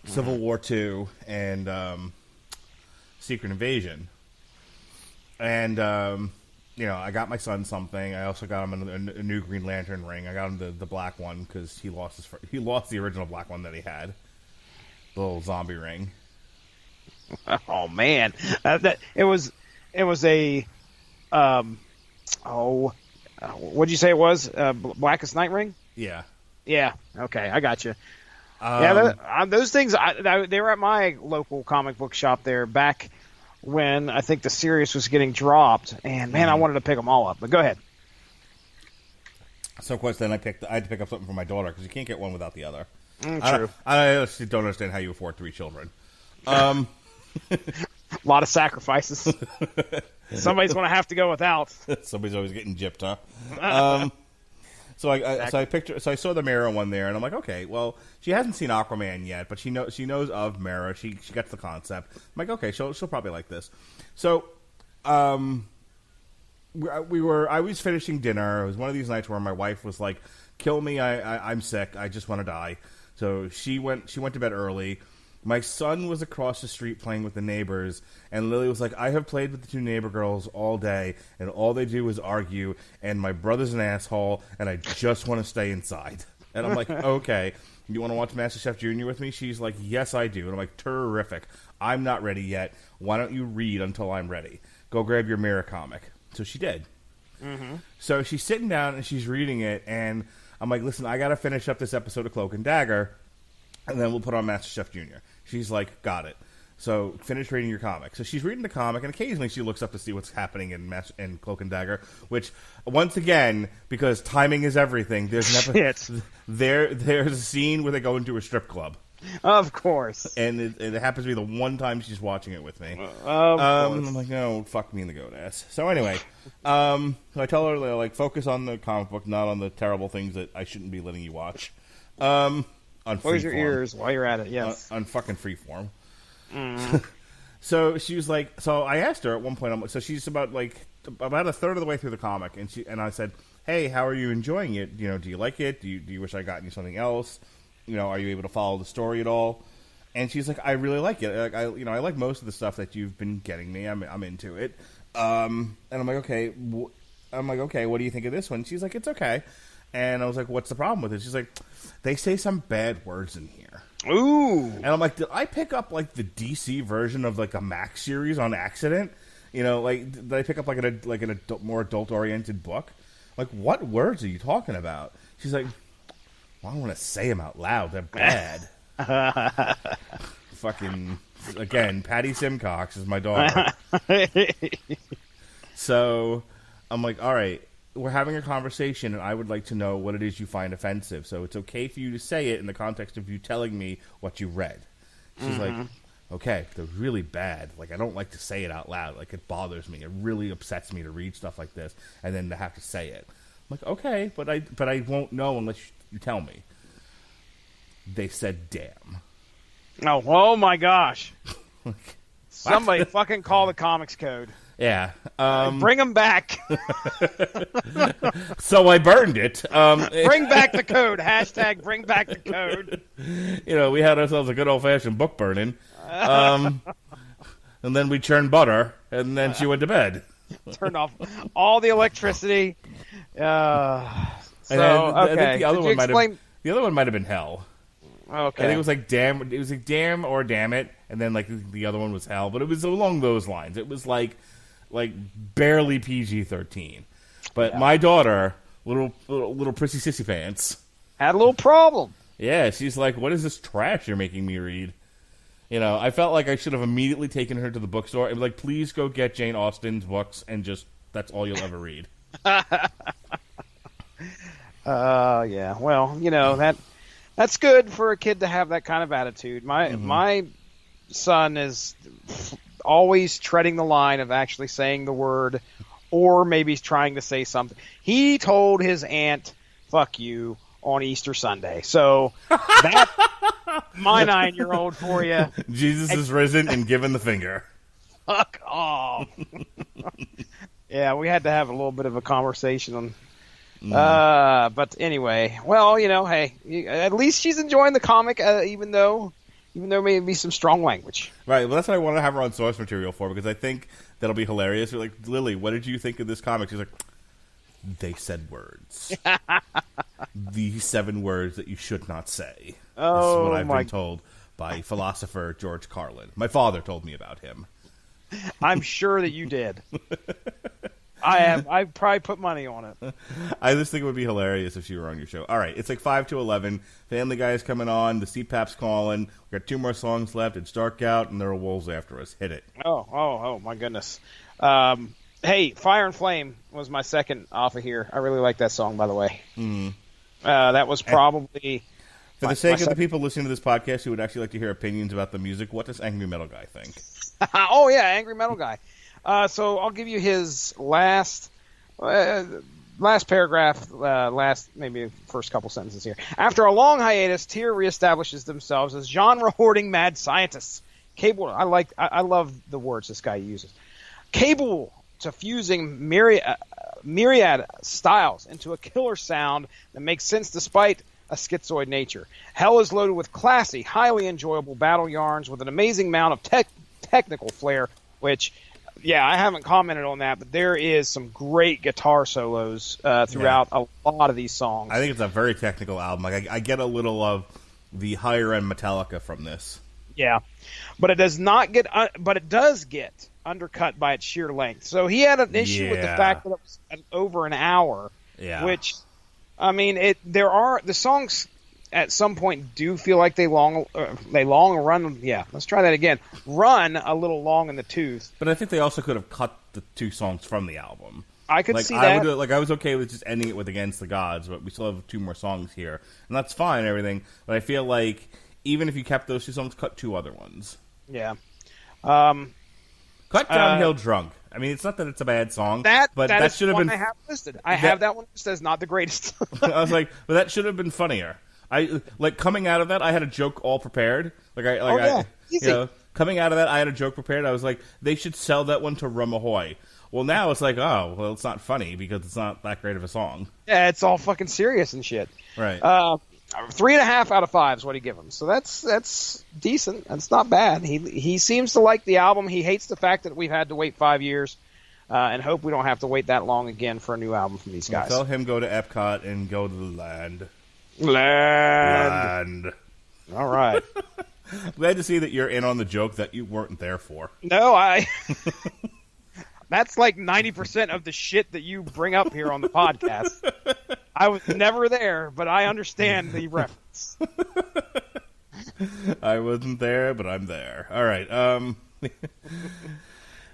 Civil War 2 and Secret Invasion, and you know, I got my son something. I also got him a new Green Lantern ring. I got him the black one because he lost the original black one that he had, the little zombie ring. Oh man, it was a what'd you say it was? Blackest Night ring? Yeah. Yeah. Okay, I got you. Those things they were at my local comic book shop there back when I think the series was getting dropped, and man, I wanted to pick them all up. But go ahead. So, of course, then I had to pick up something for my daughter because you can't get one without the other. True. I honestly don't understand how you afford 3 children. A lot of sacrifices. Somebody's going to have to go without. Somebody's always getting gypped, huh? So I saw the Mara one there, and I'm like, okay, well, she hasn't seen Aquaman yet, but she knows of Mara. She gets the concept. I'm like, okay, she'll probably like this. So, I was finishing dinner. It was one of these nights where my wife was like, "Kill me, I'm sick. I just want to die." So she went to bed early. My son was across the street playing with the neighbors, and Lily was like, I have played with the 2 neighbor girls all day, and all they do is argue, and my brother's an asshole, and I just want to stay inside. And I'm like, okay, you want to watch MasterChef Junior with me? She's like, yes, I do. And I'm like, terrific. I'm not ready yet. Why don't you read until I'm ready? Go grab your Mirror comic. So she did. Mm-hmm. So she's sitting down, and she's reading it, and I'm like, listen, I got to finish up this episode of Cloak and Dagger, and then we'll put on MasterChef Junior. She's like, got it. So finish reading your comic. So she's reading the comic, and occasionally she looks up to see what's happening in Cloak and Dagger, which, once again, because timing is everything, there's a scene where they go into a strip club. Of course. And it happens to be the one time she's watching it with me. Of course. I'm like, no, fuck me in the goat ass. So anyway, so I tell her, like, focus on the comic book, not on the terrible things that I shouldn't be letting you watch. Close your ears while you're at it, yes. On fucking Freeform. So she was like, so I asked her at one point, so she's about a third of the way through the comic, and I said, hey, how are you enjoying it? You know, do you like it? Do you wish I got you something else? You know, are you able to follow the story at all? And she's like, I really like it. I like most of the stuff that you've been getting me. I'm into it. And I'm like, okay. What do you think of this one? She's like, it's okay. And I was like, what's the problem with it? She's like, they say some bad words in here. Ooh. And I'm like, did I pick up like the DC version of like a Max series on accident? You know, like did I pick up like an more adult oriented book? Like, what words are you talking about? She's like, well, I don't want to say them out loud. They're bad. Fucking again, Patty Simcox is my daughter. So I'm like, all right, we're having a conversation, and I would like to know what it is you find offensive. So it's okay for you to say it in the context of you telling me what you read. She's like, okay, they're really bad. Like, I don't like to say it out loud. Like, it bothers me. It really upsets me to read stuff like this, and then to have to say it. I'm like, okay, but I won't know unless you tell me. They said, damn. Oh my gosh. Somebody fucking call the comics code. Yeah. Bring them back. So I burned it. Bring back the code. Hashtag bring back the code. You know, we had ourselves a good old-fashioned book burning. And then we churned butter, and then she went to bed. Turned off all the electricity. Okay. I think the other one might have been hell. Okay. I think it was like damn. It was like damn or damn it, and then like the other one was hell. But it was along those lines. It was like barely PG-13. But my daughter, little prissy sissy pants, had a little problem. Yeah, she's like, "What is this trash you're making me read?" You know, I felt like I should have immediately taken her to the bookstore and be like, "Please go get Jane Austen's books and just that's all you'll ever read." Yeah. Well, you know that's good for a kid to have that kind of attitude. My son is always treading the line of actually saying the word, or maybe he's trying to say something. He told his aunt, "Fuck you," on Easter Sunday. So that's my 9-year-old for you. Jesus is risen and given the finger. Fuck off. Yeah, we had to have a little bit of a conversation on. But anyway, well, you know, hey, at least she's enjoying the comic, even though there may be some strong language. Right. Well, that's what I want to have her on source material for, because I think that'll be hilarious. We're like, Lily, what did you think of this comic? She's like, they said words. The 7 words that you should not say. Oh, this is what I've been told by philosopher George Carlin. My father told me about him. I'm sure that you did. I've probably put money on it. I just think it would be hilarious if she were on your show. All right, it's like 5 to 11. Family Guy's coming on. The CPAP's calling. We got 2 more songs left. It's dark out, and there are wolves after us. Hit it. Oh, my goodness. Hey, Fire and Flame was my second off of here. I really like that song, by the way. That was probably... For the sake of the people listening to this podcast who would actually like to hear opinions about the music, what does Angry Metal Guy think? Oh, yeah, Angry Metal Guy. So I'll give you his last paragraph, maybe first couple sentences here. After a long hiatus, Tyr reestablishes themselves as genre-hoarding mad scientists. I love the words this guy uses. Capable to fusing myriad styles into a killer sound that makes sense despite a schizoid nature. Hell is loaded with classy, highly enjoyable battle yarns with an amazing amount of technical flair, which... Yeah, I haven't commented on that, but there is some great guitar solos throughout a lot of these songs. I think it's a very technical album. Like I get a little of the higher end Metallica from this. Yeah, but it does not get. But it does get undercut by its sheer length. So he had an issue with the fact that it was over an hour. Yeah. Which, I mean, the songs at some point do feel like they run. Yeah, let's try that again. Run a little long in the tooth. But I think they also could have cut the 2 songs from the album. I could see that. I was okay with just ending it with Against the Gods, but we still have 2 more songs here, and that's fine and everything. But I feel like even if you kept those 2 songs, cut 2 other ones. Yeah. Cut Downhill Drunk. I mean, it's not that it's a bad song, but that should have been. I have listed. I have that one listed as not the greatest. I was like, but that should have been funnier. Coming out of that, I had a joke all prepared. Easy. Coming out of that, I had a joke prepared. I was like, they should sell that one to Rum Ahoy. Well, now it's like, oh, well, it's not funny because it's not that great of a song. Yeah, it's all fucking serious and shit. Right. 3.5 out of 5 is what he give him. So that's decent. That's not bad. He seems to like the album. He hates the fact that we've had to wait 5 years, and hope we don't have to wait that long again for a new album from these guys. Tell him go to Epcot and go to the land. All right. Glad to see that you're in on the joke that you weren't there for. No, that's like 90% of the shit that you bring up here on the podcast. I was never there, but I understand the reference. I wasn't there, but I'm there. All right.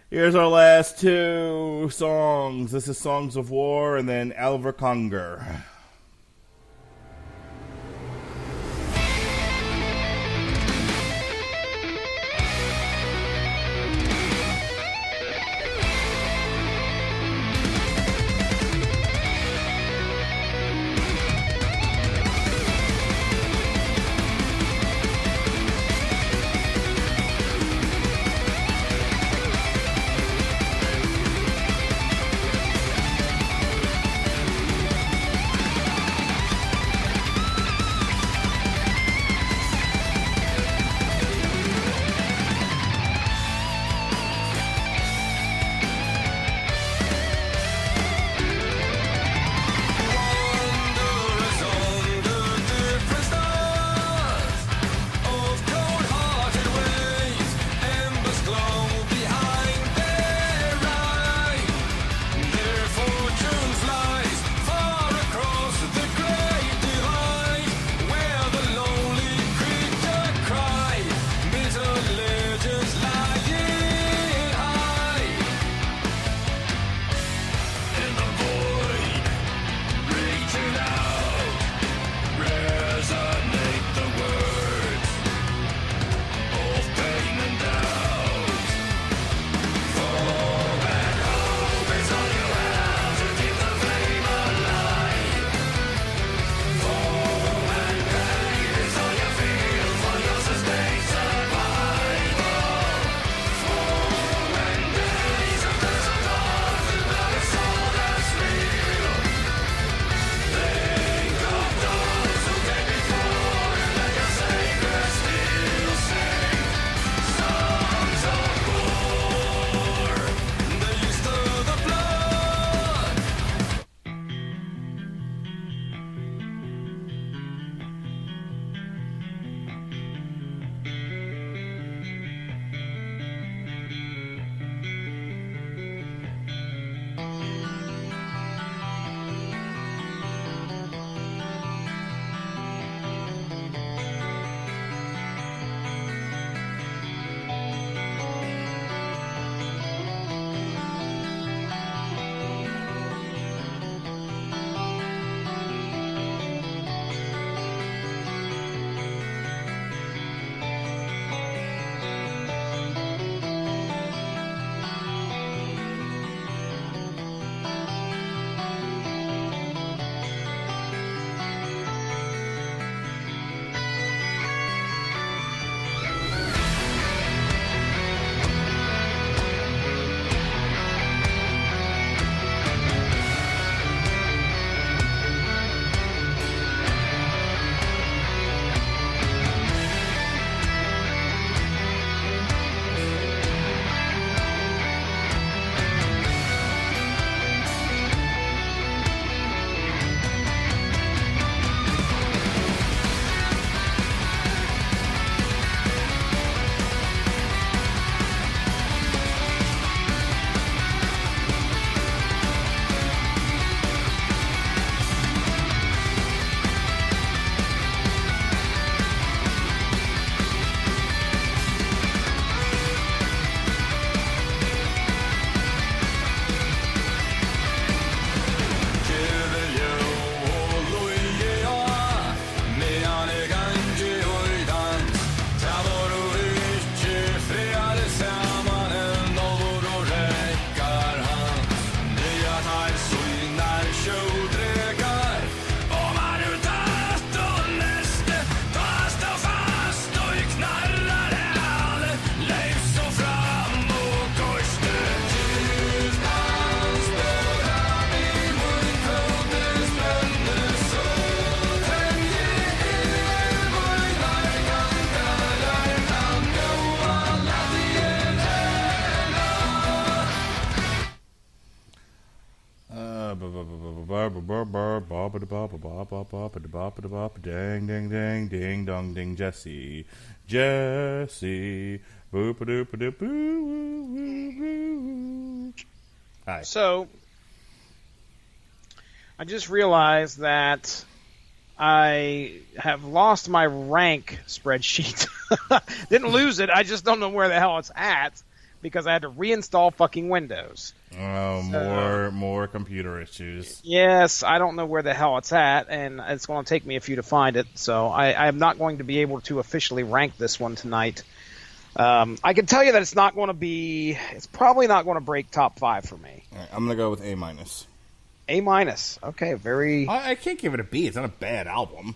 Here's our last two songs. This is Songs of War and then Alverconger. Ding ding ding ding dong ding Jesse. Jesse. Boop a doop a doop boo. Hi. So, I just realized that I have lost my rank spreadsheet. Didn't lose it. I just don't know where the hell it's at because I had to reinstall fucking Windows. Oh, more computer issues. Yes, I don't know where the hell it's at, and it's going to take me a few to find it. So I am not going to be able to officially rank this one tonight. I can tell you that it's probably not going to break top 5 for me. All right, I'm going to go with A-. A-. Okay, very... I can't give it a B. It's not a bad album.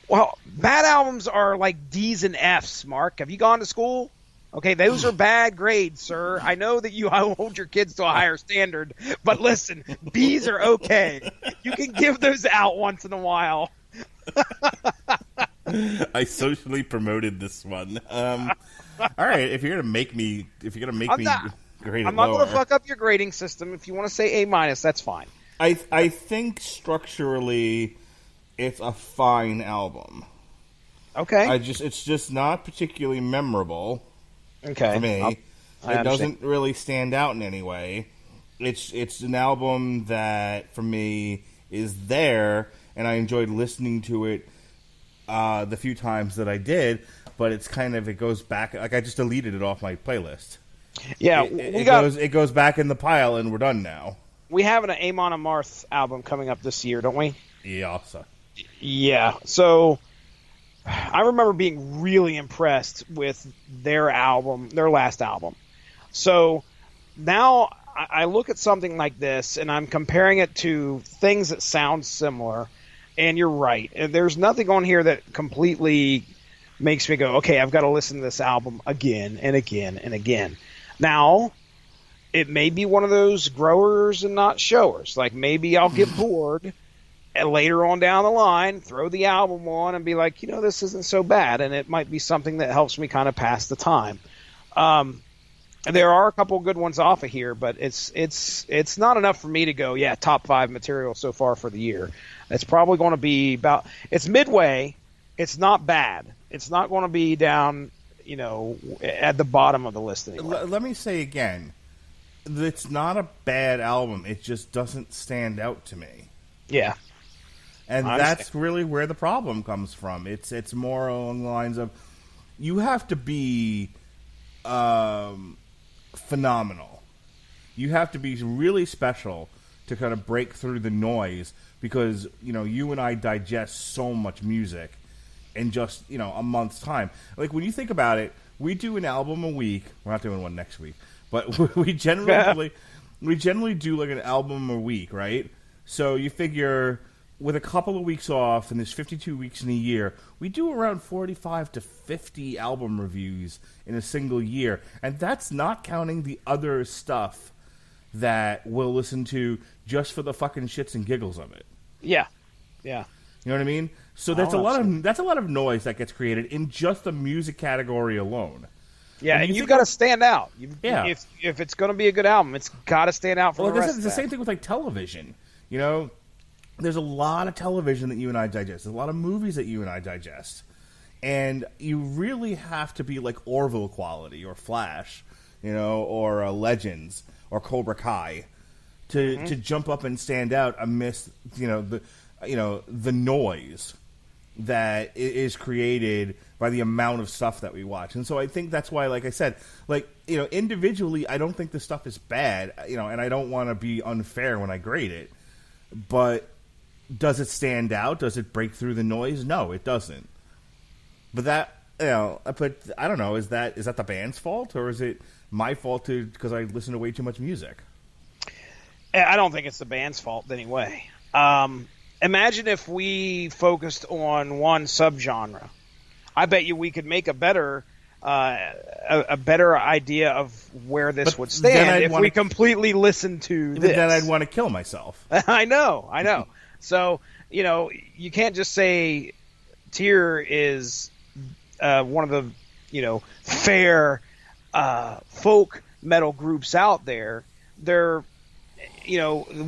Well, bad albums are like D's and F's, Mark. Have you gone to school? Okay, those are bad grades, sir. I know that you hold your kids to a higher standard, but listen, B's are okay. You can give those out once in a while. I socially promoted this one. All right, if you're gonna make me grade it I'm not lower, going to fuck up your grading system. If you want to say A-, that's fine. I think structurally, it's a fine album. Okay. It's just not particularly memorable. Okay. For me, I it understand. doesn't really stand out in any way. It's an album that for me is there, and I enjoyed listening to it the few times that I did. But it's it goes back. Like I just deleted it off my playlist. Yeah, it goes back in the pile, and we're done now. We have an Amon Amarth album coming up this year, don't we? Yeah, so. Yeah. So I remember being really impressed with their last album. So now I look at something like this, and I'm comparing it to things that sound similar. And you're right. There's nothing on here that completely makes me go, okay, I've got to listen to this album again and again and again. Now, it may be one of those growers and not showers. Like maybe I'll get bored and later on down the line, throw the album on and be like, this isn't so bad. And it might be something that helps me kind of pass the time. There are a couple good ones off of here, but it's not enough for me to go, yeah, top 5 material so far for the year. It's probably going to be it's midway. It's not bad. It's not going to be down, at the bottom of the list anymore. Let me say again, it's not a bad album. It just doesn't stand out to me. Yeah. And that's really where the problem comes from. It's more along the lines of you have to be phenomenal. You have to be really special to kind of break through the noise because, you and I digest so much music in just, a month's time. Like, when you think about it, we do an album a week. We're not doing one next week. But we generally do, like, an album a week, right? So you figure with a couple of weeks off, and there's 52 weeks in a year, we do around 45 to 50 album reviews in a single year. And that's not counting the other stuff that we'll listen to just for the fucking shits and giggles of it. Yeah. Yeah. You know what I mean? So that's a lot of noise that gets created in just the music category alone. Yeah, and you've got to stand out. Yeah. If it's going to be a good album, it's got to stand out from the rest of it's the same thing with like television. There's a lot of television that you and I digest. There's a lot of movies that you and I digest. And you really have to be like Orville quality or Flash, or Legends or Cobra Kai to jump up and stand out amidst, the noise that is created by the amount of stuff that we watch. And so I think that's why, like I said, individually, I don't think this stuff is bad, and I don't want to be unfair when I grade it. But does it stand out? Does it break through the noise? No, it doesn't. But but I don't know, is that the band's fault, or is it my fault because I listen to way too much music? I don't think it's the band's fault anyway. Imagine if we focused on one subgenre. I bet you we could make a better idea of where this would stand if we completely listened to this. Then I'd want to kill myself. I know. So, you can't just say Tyr is one of the, fair folk metal groups out there. They're we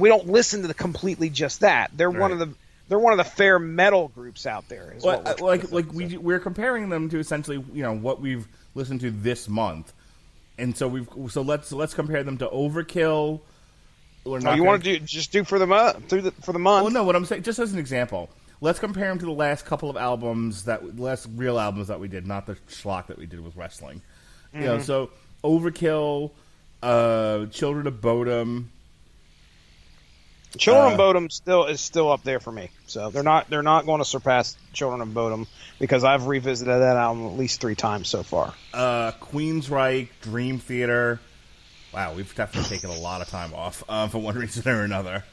don't listen to the completely just that. They're one of the fair metal groups out there. We're comparing them to essentially what we've listened to this month, and so let's compare them to Overkill. You want to do for the month? Well, no. What I'm saying, just as an example, let's compare them to the last couple of albums last real albums that we did, not the schlock that we did with wrestling. Mm-hmm. So Overkill, Children of Bodom. Children of Bodom is still up there for me. So they're not going to surpass Children of Bodom because I've revisited that album at least 3 times so far. Queensryche, Dream Theater. Wow, we've definitely taken a lot of time off for one reason or another.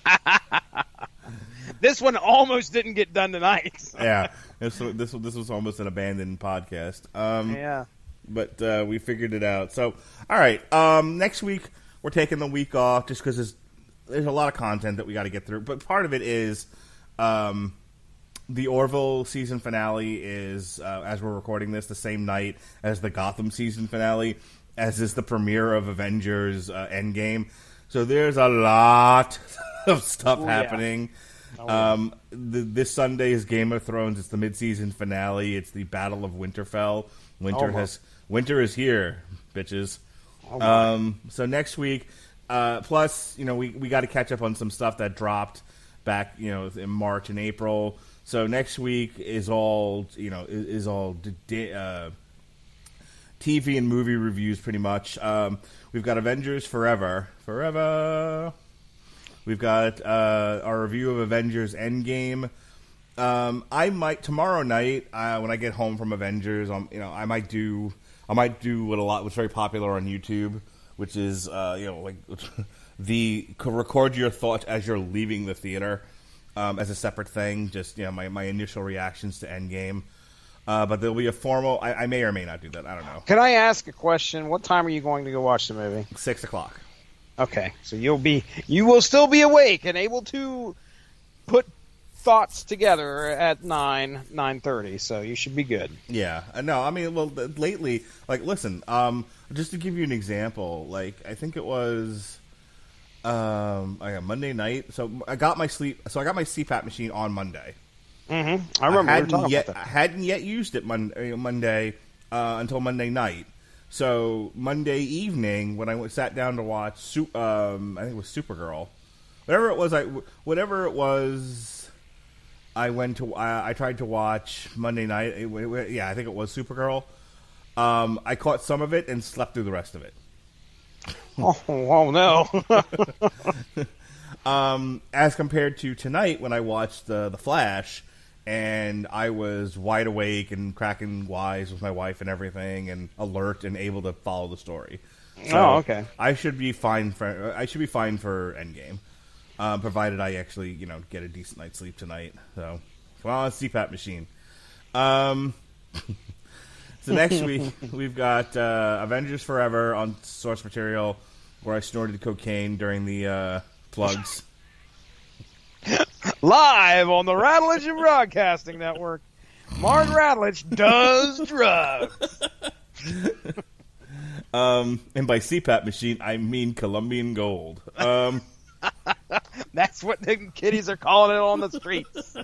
This one almost didn't get done tonight. Yeah, this was almost an abandoned podcast. Yeah, but we figured it out. So, all right, next week we're taking the week off just because there's a lot of content that we got to get through. But part of it is the Orville season finale is, as we're recording this, the same night as the Gotham season finale, as is the premiere of Avengers Endgame. So there's a lot of stuff happening. Yeah. This Sunday is Game of Thrones. It's the mid-season finale. It's the Battle of Winterfell. Winter is here, bitches. So next week, plus we got to catch up on some stuff that dropped back in March and April. So next week is all TV and movie reviews, pretty much. We've got Avengers Forever. We've got our review of Avengers Endgame. I might tomorrow night when I get home from Avengers. I might do what's very popular on YouTube, which is record your thoughts as you're leaving the theater as a separate thing. Just my initial reactions to Endgame. But there'll be a formal. I may or may not do that. I don't know. Can I ask a question? What time are you going to go watch the movie? 6:00. Okay, so you will still be awake and able to put thoughts together at 9:30. So you should be good. Yeah. No, I mean, well, lately, listen. Just to give you an example, I think it was Monday night. So I got my CPAP machine on Monday. Mm-hmm. I remember we were talking about that. I hadn't yet used it Monday until Monday night. So Monday evening, when I sat down to watch, I think it was Supergirl, whatever it was, I tried to watch Monday night. I think it was Supergirl. I caught some of it and slept through the rest of it. Oh no! As compared to tonight when I watched the Flash. And I was wide awake and cracking wise with my wife and everything, and alert and able to follow the story. So okay. I should be fine for Endgame, provided I actually get a decent night's sleep tonight. So, on CPAP machine. So next week we've got Avengers Forever on source material, where I snorted cocaine during the plugs. Live on the Radulich and Broadcasting Network, Mark Radulich does drugs. And by CPAP machine, I mean Colombian gold. That's what the kiddies are calling it on the streets.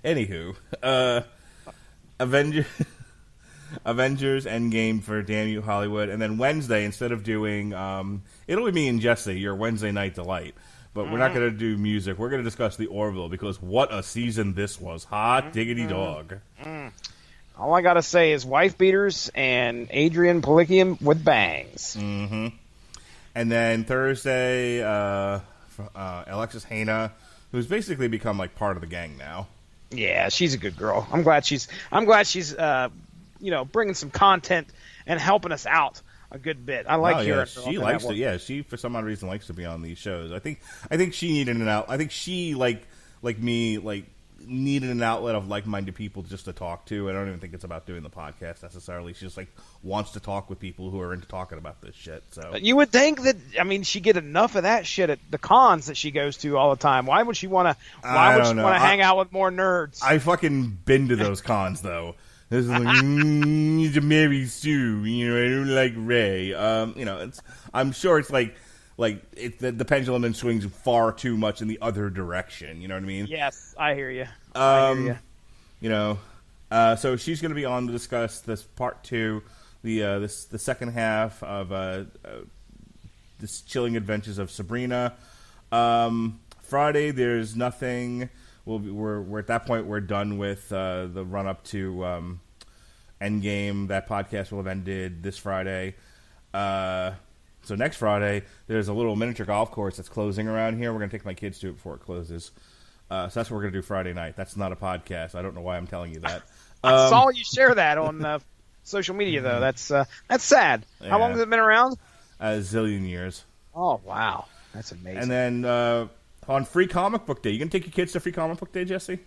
Anywho, Avengers Endgame for Damn You Hollywood, and then Wednesday, instead of doing, it'll be me and Jesse, your Wednesday night delight. But we're not going to do music. We're going to discuss the Orville, because what a season this was. Hot diggity dog. All I got to say is wife beaters and Adrian Palikian with bangs. Mm-hmm. And then Thursday, Alexis Hana, who's basically become part of the gang now. Yeah, she's a good girl. I'm glad she's bringing some content and helping us out a good bit. I like hearing her. She likes to. Yeah, she for some odd reason likes to be on these shows. I think she needed an out. I think she like me needed an outlet of like-minded people just to talk to. I don't even think it's about doing the podcast necessarily. She just wants to talk with people who are into talking about this shit. So you would think that she get enough of that shit at the cons that she goes to all the time. Why would she want to? Why would she want to hang out with more nerds? I fucking been to those cons though. This is need to marry Sue. I don't like Ray. I'm sure it's the pendulum then swings far too much in the other direction. You know what I mean? Yes, I hear you. So she's going to be on to discuss this part 2, the second half of this chilling adventures of Sabrina. Friday, there's nothing. We're at that point. We're done with the run up to Endgame. That podcast will have ended this Friday. So next Friday, there's a little miniature golf course that's closing around here. We're going to take my kids to it before it closes. So that's what we're going to do Friday night. That's not a podcast. I don't know why I'm telling you that. I saw you share that on social media, though. That's sad. Yeah. How long has it been around? A zillion years. Oh, wow. That's amazing. And then on Free Comic Book Day, you going to take your kids to Free Comic Book Day, Jesse?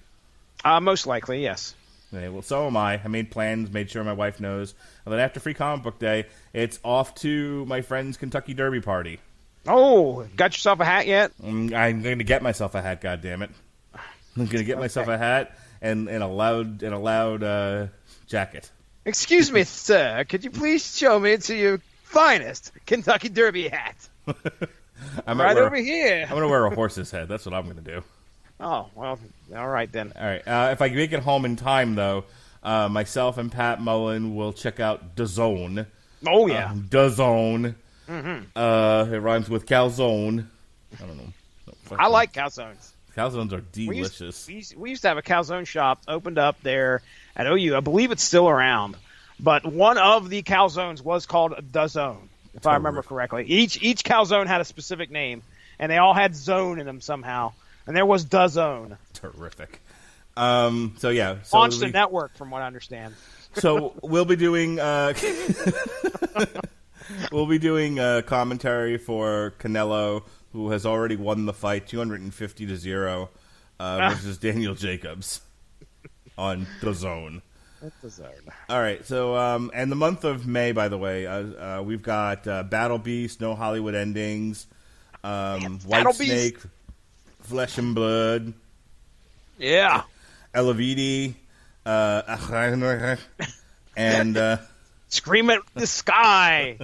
Most likely, yes. Yeah, well, so am I. I made plans, made sure my wife knows. And then after Free Comic Book Day, it's off to my friend's Kentucky Derby party. Oh, got yourself a hat yet? I'm going to get myself a hat, goddammit. I'm going to get myself a hat and a loud jacket. Excuse me, sir. Could you please show me to your finest Kentucky Derby hat? Right over here. I'm going to wear a horse's head. That's what I'm going to do. Oh, well, all right then. All right. If I make it home in time, though, myself and Pat Mullen will check out DAZN. Oh, yeah. DAZN. Mm-hmm. It rhymes with calzone. I don't know. I like calzones. Calzones are delicious. We used to have a calzone shop opened up there at OU. I believe it's still around. But one of the calzones was called DAZN, if I remember correctly. Each calzone had a specific name, and they all had zone in them somehow. And there was DAZN. Terrific. So yeah, launched a network, from what I understand. So we'll be doing commentary for Canelo, who has already won the fight 250-0 versus Daniel Jacobs on DAZN. All right. So and the month of May, by the way, we've got Battle Beast, No Hollywood Endings, White Snake. Flesh and Blood. Yeah. Elavidi. And Scream at the Sky.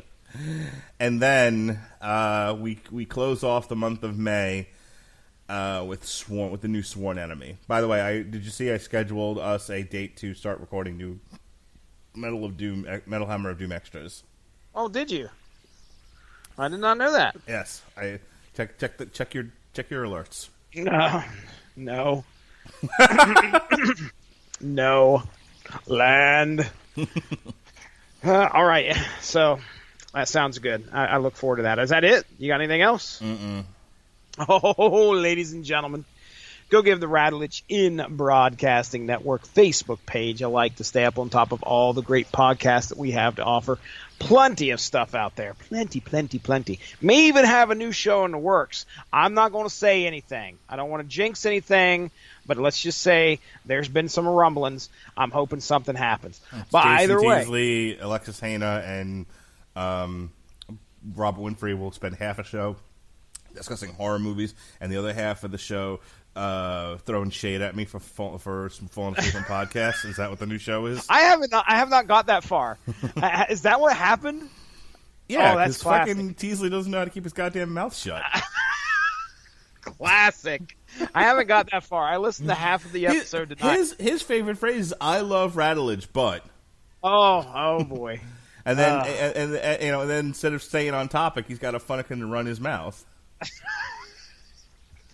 And then we close off the month of May with the new Sworn Enemy. By the way, did you see I scheduled us a date to start recording new Metal Hammer of Doom extras? Oh, did you? I did not know that. Yes. I check your alerts. No. No. Land. All right. So that sounds good. I look forward to that. Is that it? You got anything else? Mm-mm. Oh, ladies and gentlemen, go give the Radulich in Broadcasting Network Facebook page a like to stay up on top of all the great podcasts that we have to offer. Plenty of stuff out there. Plenty. May even have a new show in the works. I'm not going to say anything. I don't want to jinx anything, but let's just say there's been some rumblings. I'm hoping something happens. But Jason either way. Teasley, Alexis Hana, and Robert Winfrey will spend half a show discussing horror movies, and the other half of the show throwing shade at me for falling asleep on podcasts. Is that what the new show is? I have not got that far. Is that what happened? Yeah, that's fucking classic. Teasley doesn't know how to keep his goddamn mouth shut. Classic. I haven't got that far. I listened to half of the episode tonight. His favorite phrase is "I love Radulich, but." Oh boy. And then and then instead of staying on topic, he's got a fucking to run his mouth.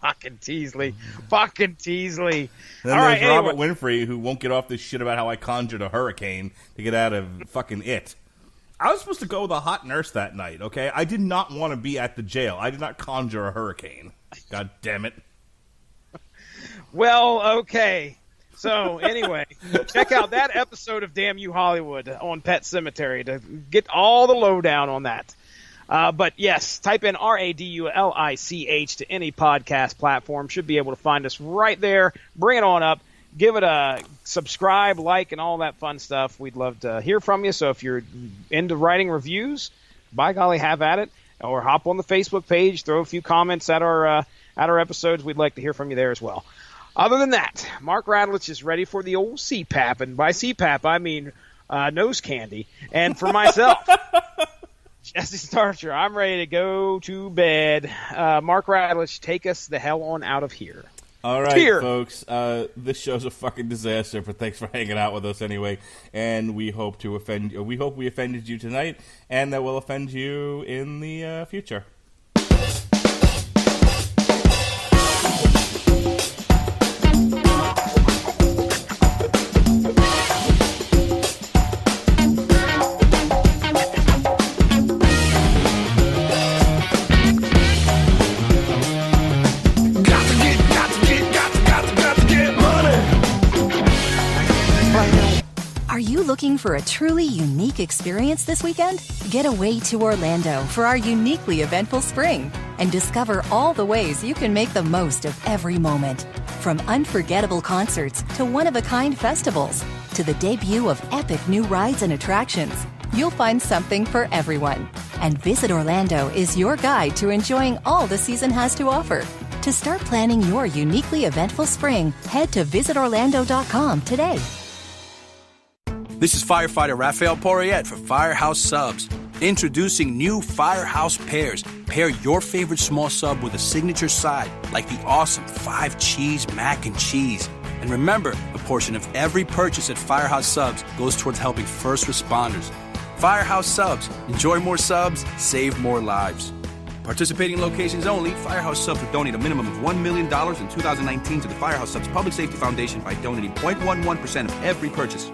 Fucking Teasley. Fucking Teasley. Then All there's right, Robert anyway. Winfrey, who won't get off this shit about how I conjured a hurricane to get out of fucking it. I was supposed to go with a hot nurse that night, okay? I did not want to be at the jail. I did not conjure a hurricane. God damn it. Well, okay. So, anyway, check out that episode of Damn You Hollywood on Pet Cemetery to get all the lowdown on that. But yes, type in Radulich to any podcast platform. Should be able to find us right there. Bring it on up. Give it a subscribe, like, and all that fun stuff. We'd love to hear from you. So if you're into writing reviews, by golly, have at it. Or hop on the Facebook page, throw a few comments at our episodes. We'd like to hear from you there as well. Other than that, Mark Radulich is ready for the old CPAP. And by CPAP, I mean nose candy. And for myself, Jesse Starcher, I'm ready to go to bed. Mark Radulich, take us the hell on out of here. All right, Cheer. folks. This show's a fucking disaster, but thanks for hanging out with us anyway. And we hope we offended you tonight, and that we'll offend you in the future. Are you looking for a truly unique experience this weekend? Get away to Orlando for our uniquely eventful spring and discover all the ways you can make the most of every moment. From unforgettable concerts to one-of-a-kind festivals to the debut of epic new rides and attractions, you'll find something for everyone. And Visit Orlando is your guide to enjoying all the season has to offer. To start planning your uniquely eventful spring, head to visitorlando.com today. This is firefighter Raphael Porriette for Firehouse Subs. Introducing new Firehouse Pairs. Pair your favorite small sub with a signature side, like the awesome 5-cheese mac and cheese. And remember, a portion of every purchase at Firehouse Subs goes towards helping first responders. Firehouse Subs. Enjoy more subs, save more lives. Participating locations only, Firehouse Subs will donate a minimum of $1 million in 2019 to the Firehouse Subs Public Safety Foundation by donating 0.11% of every purchase.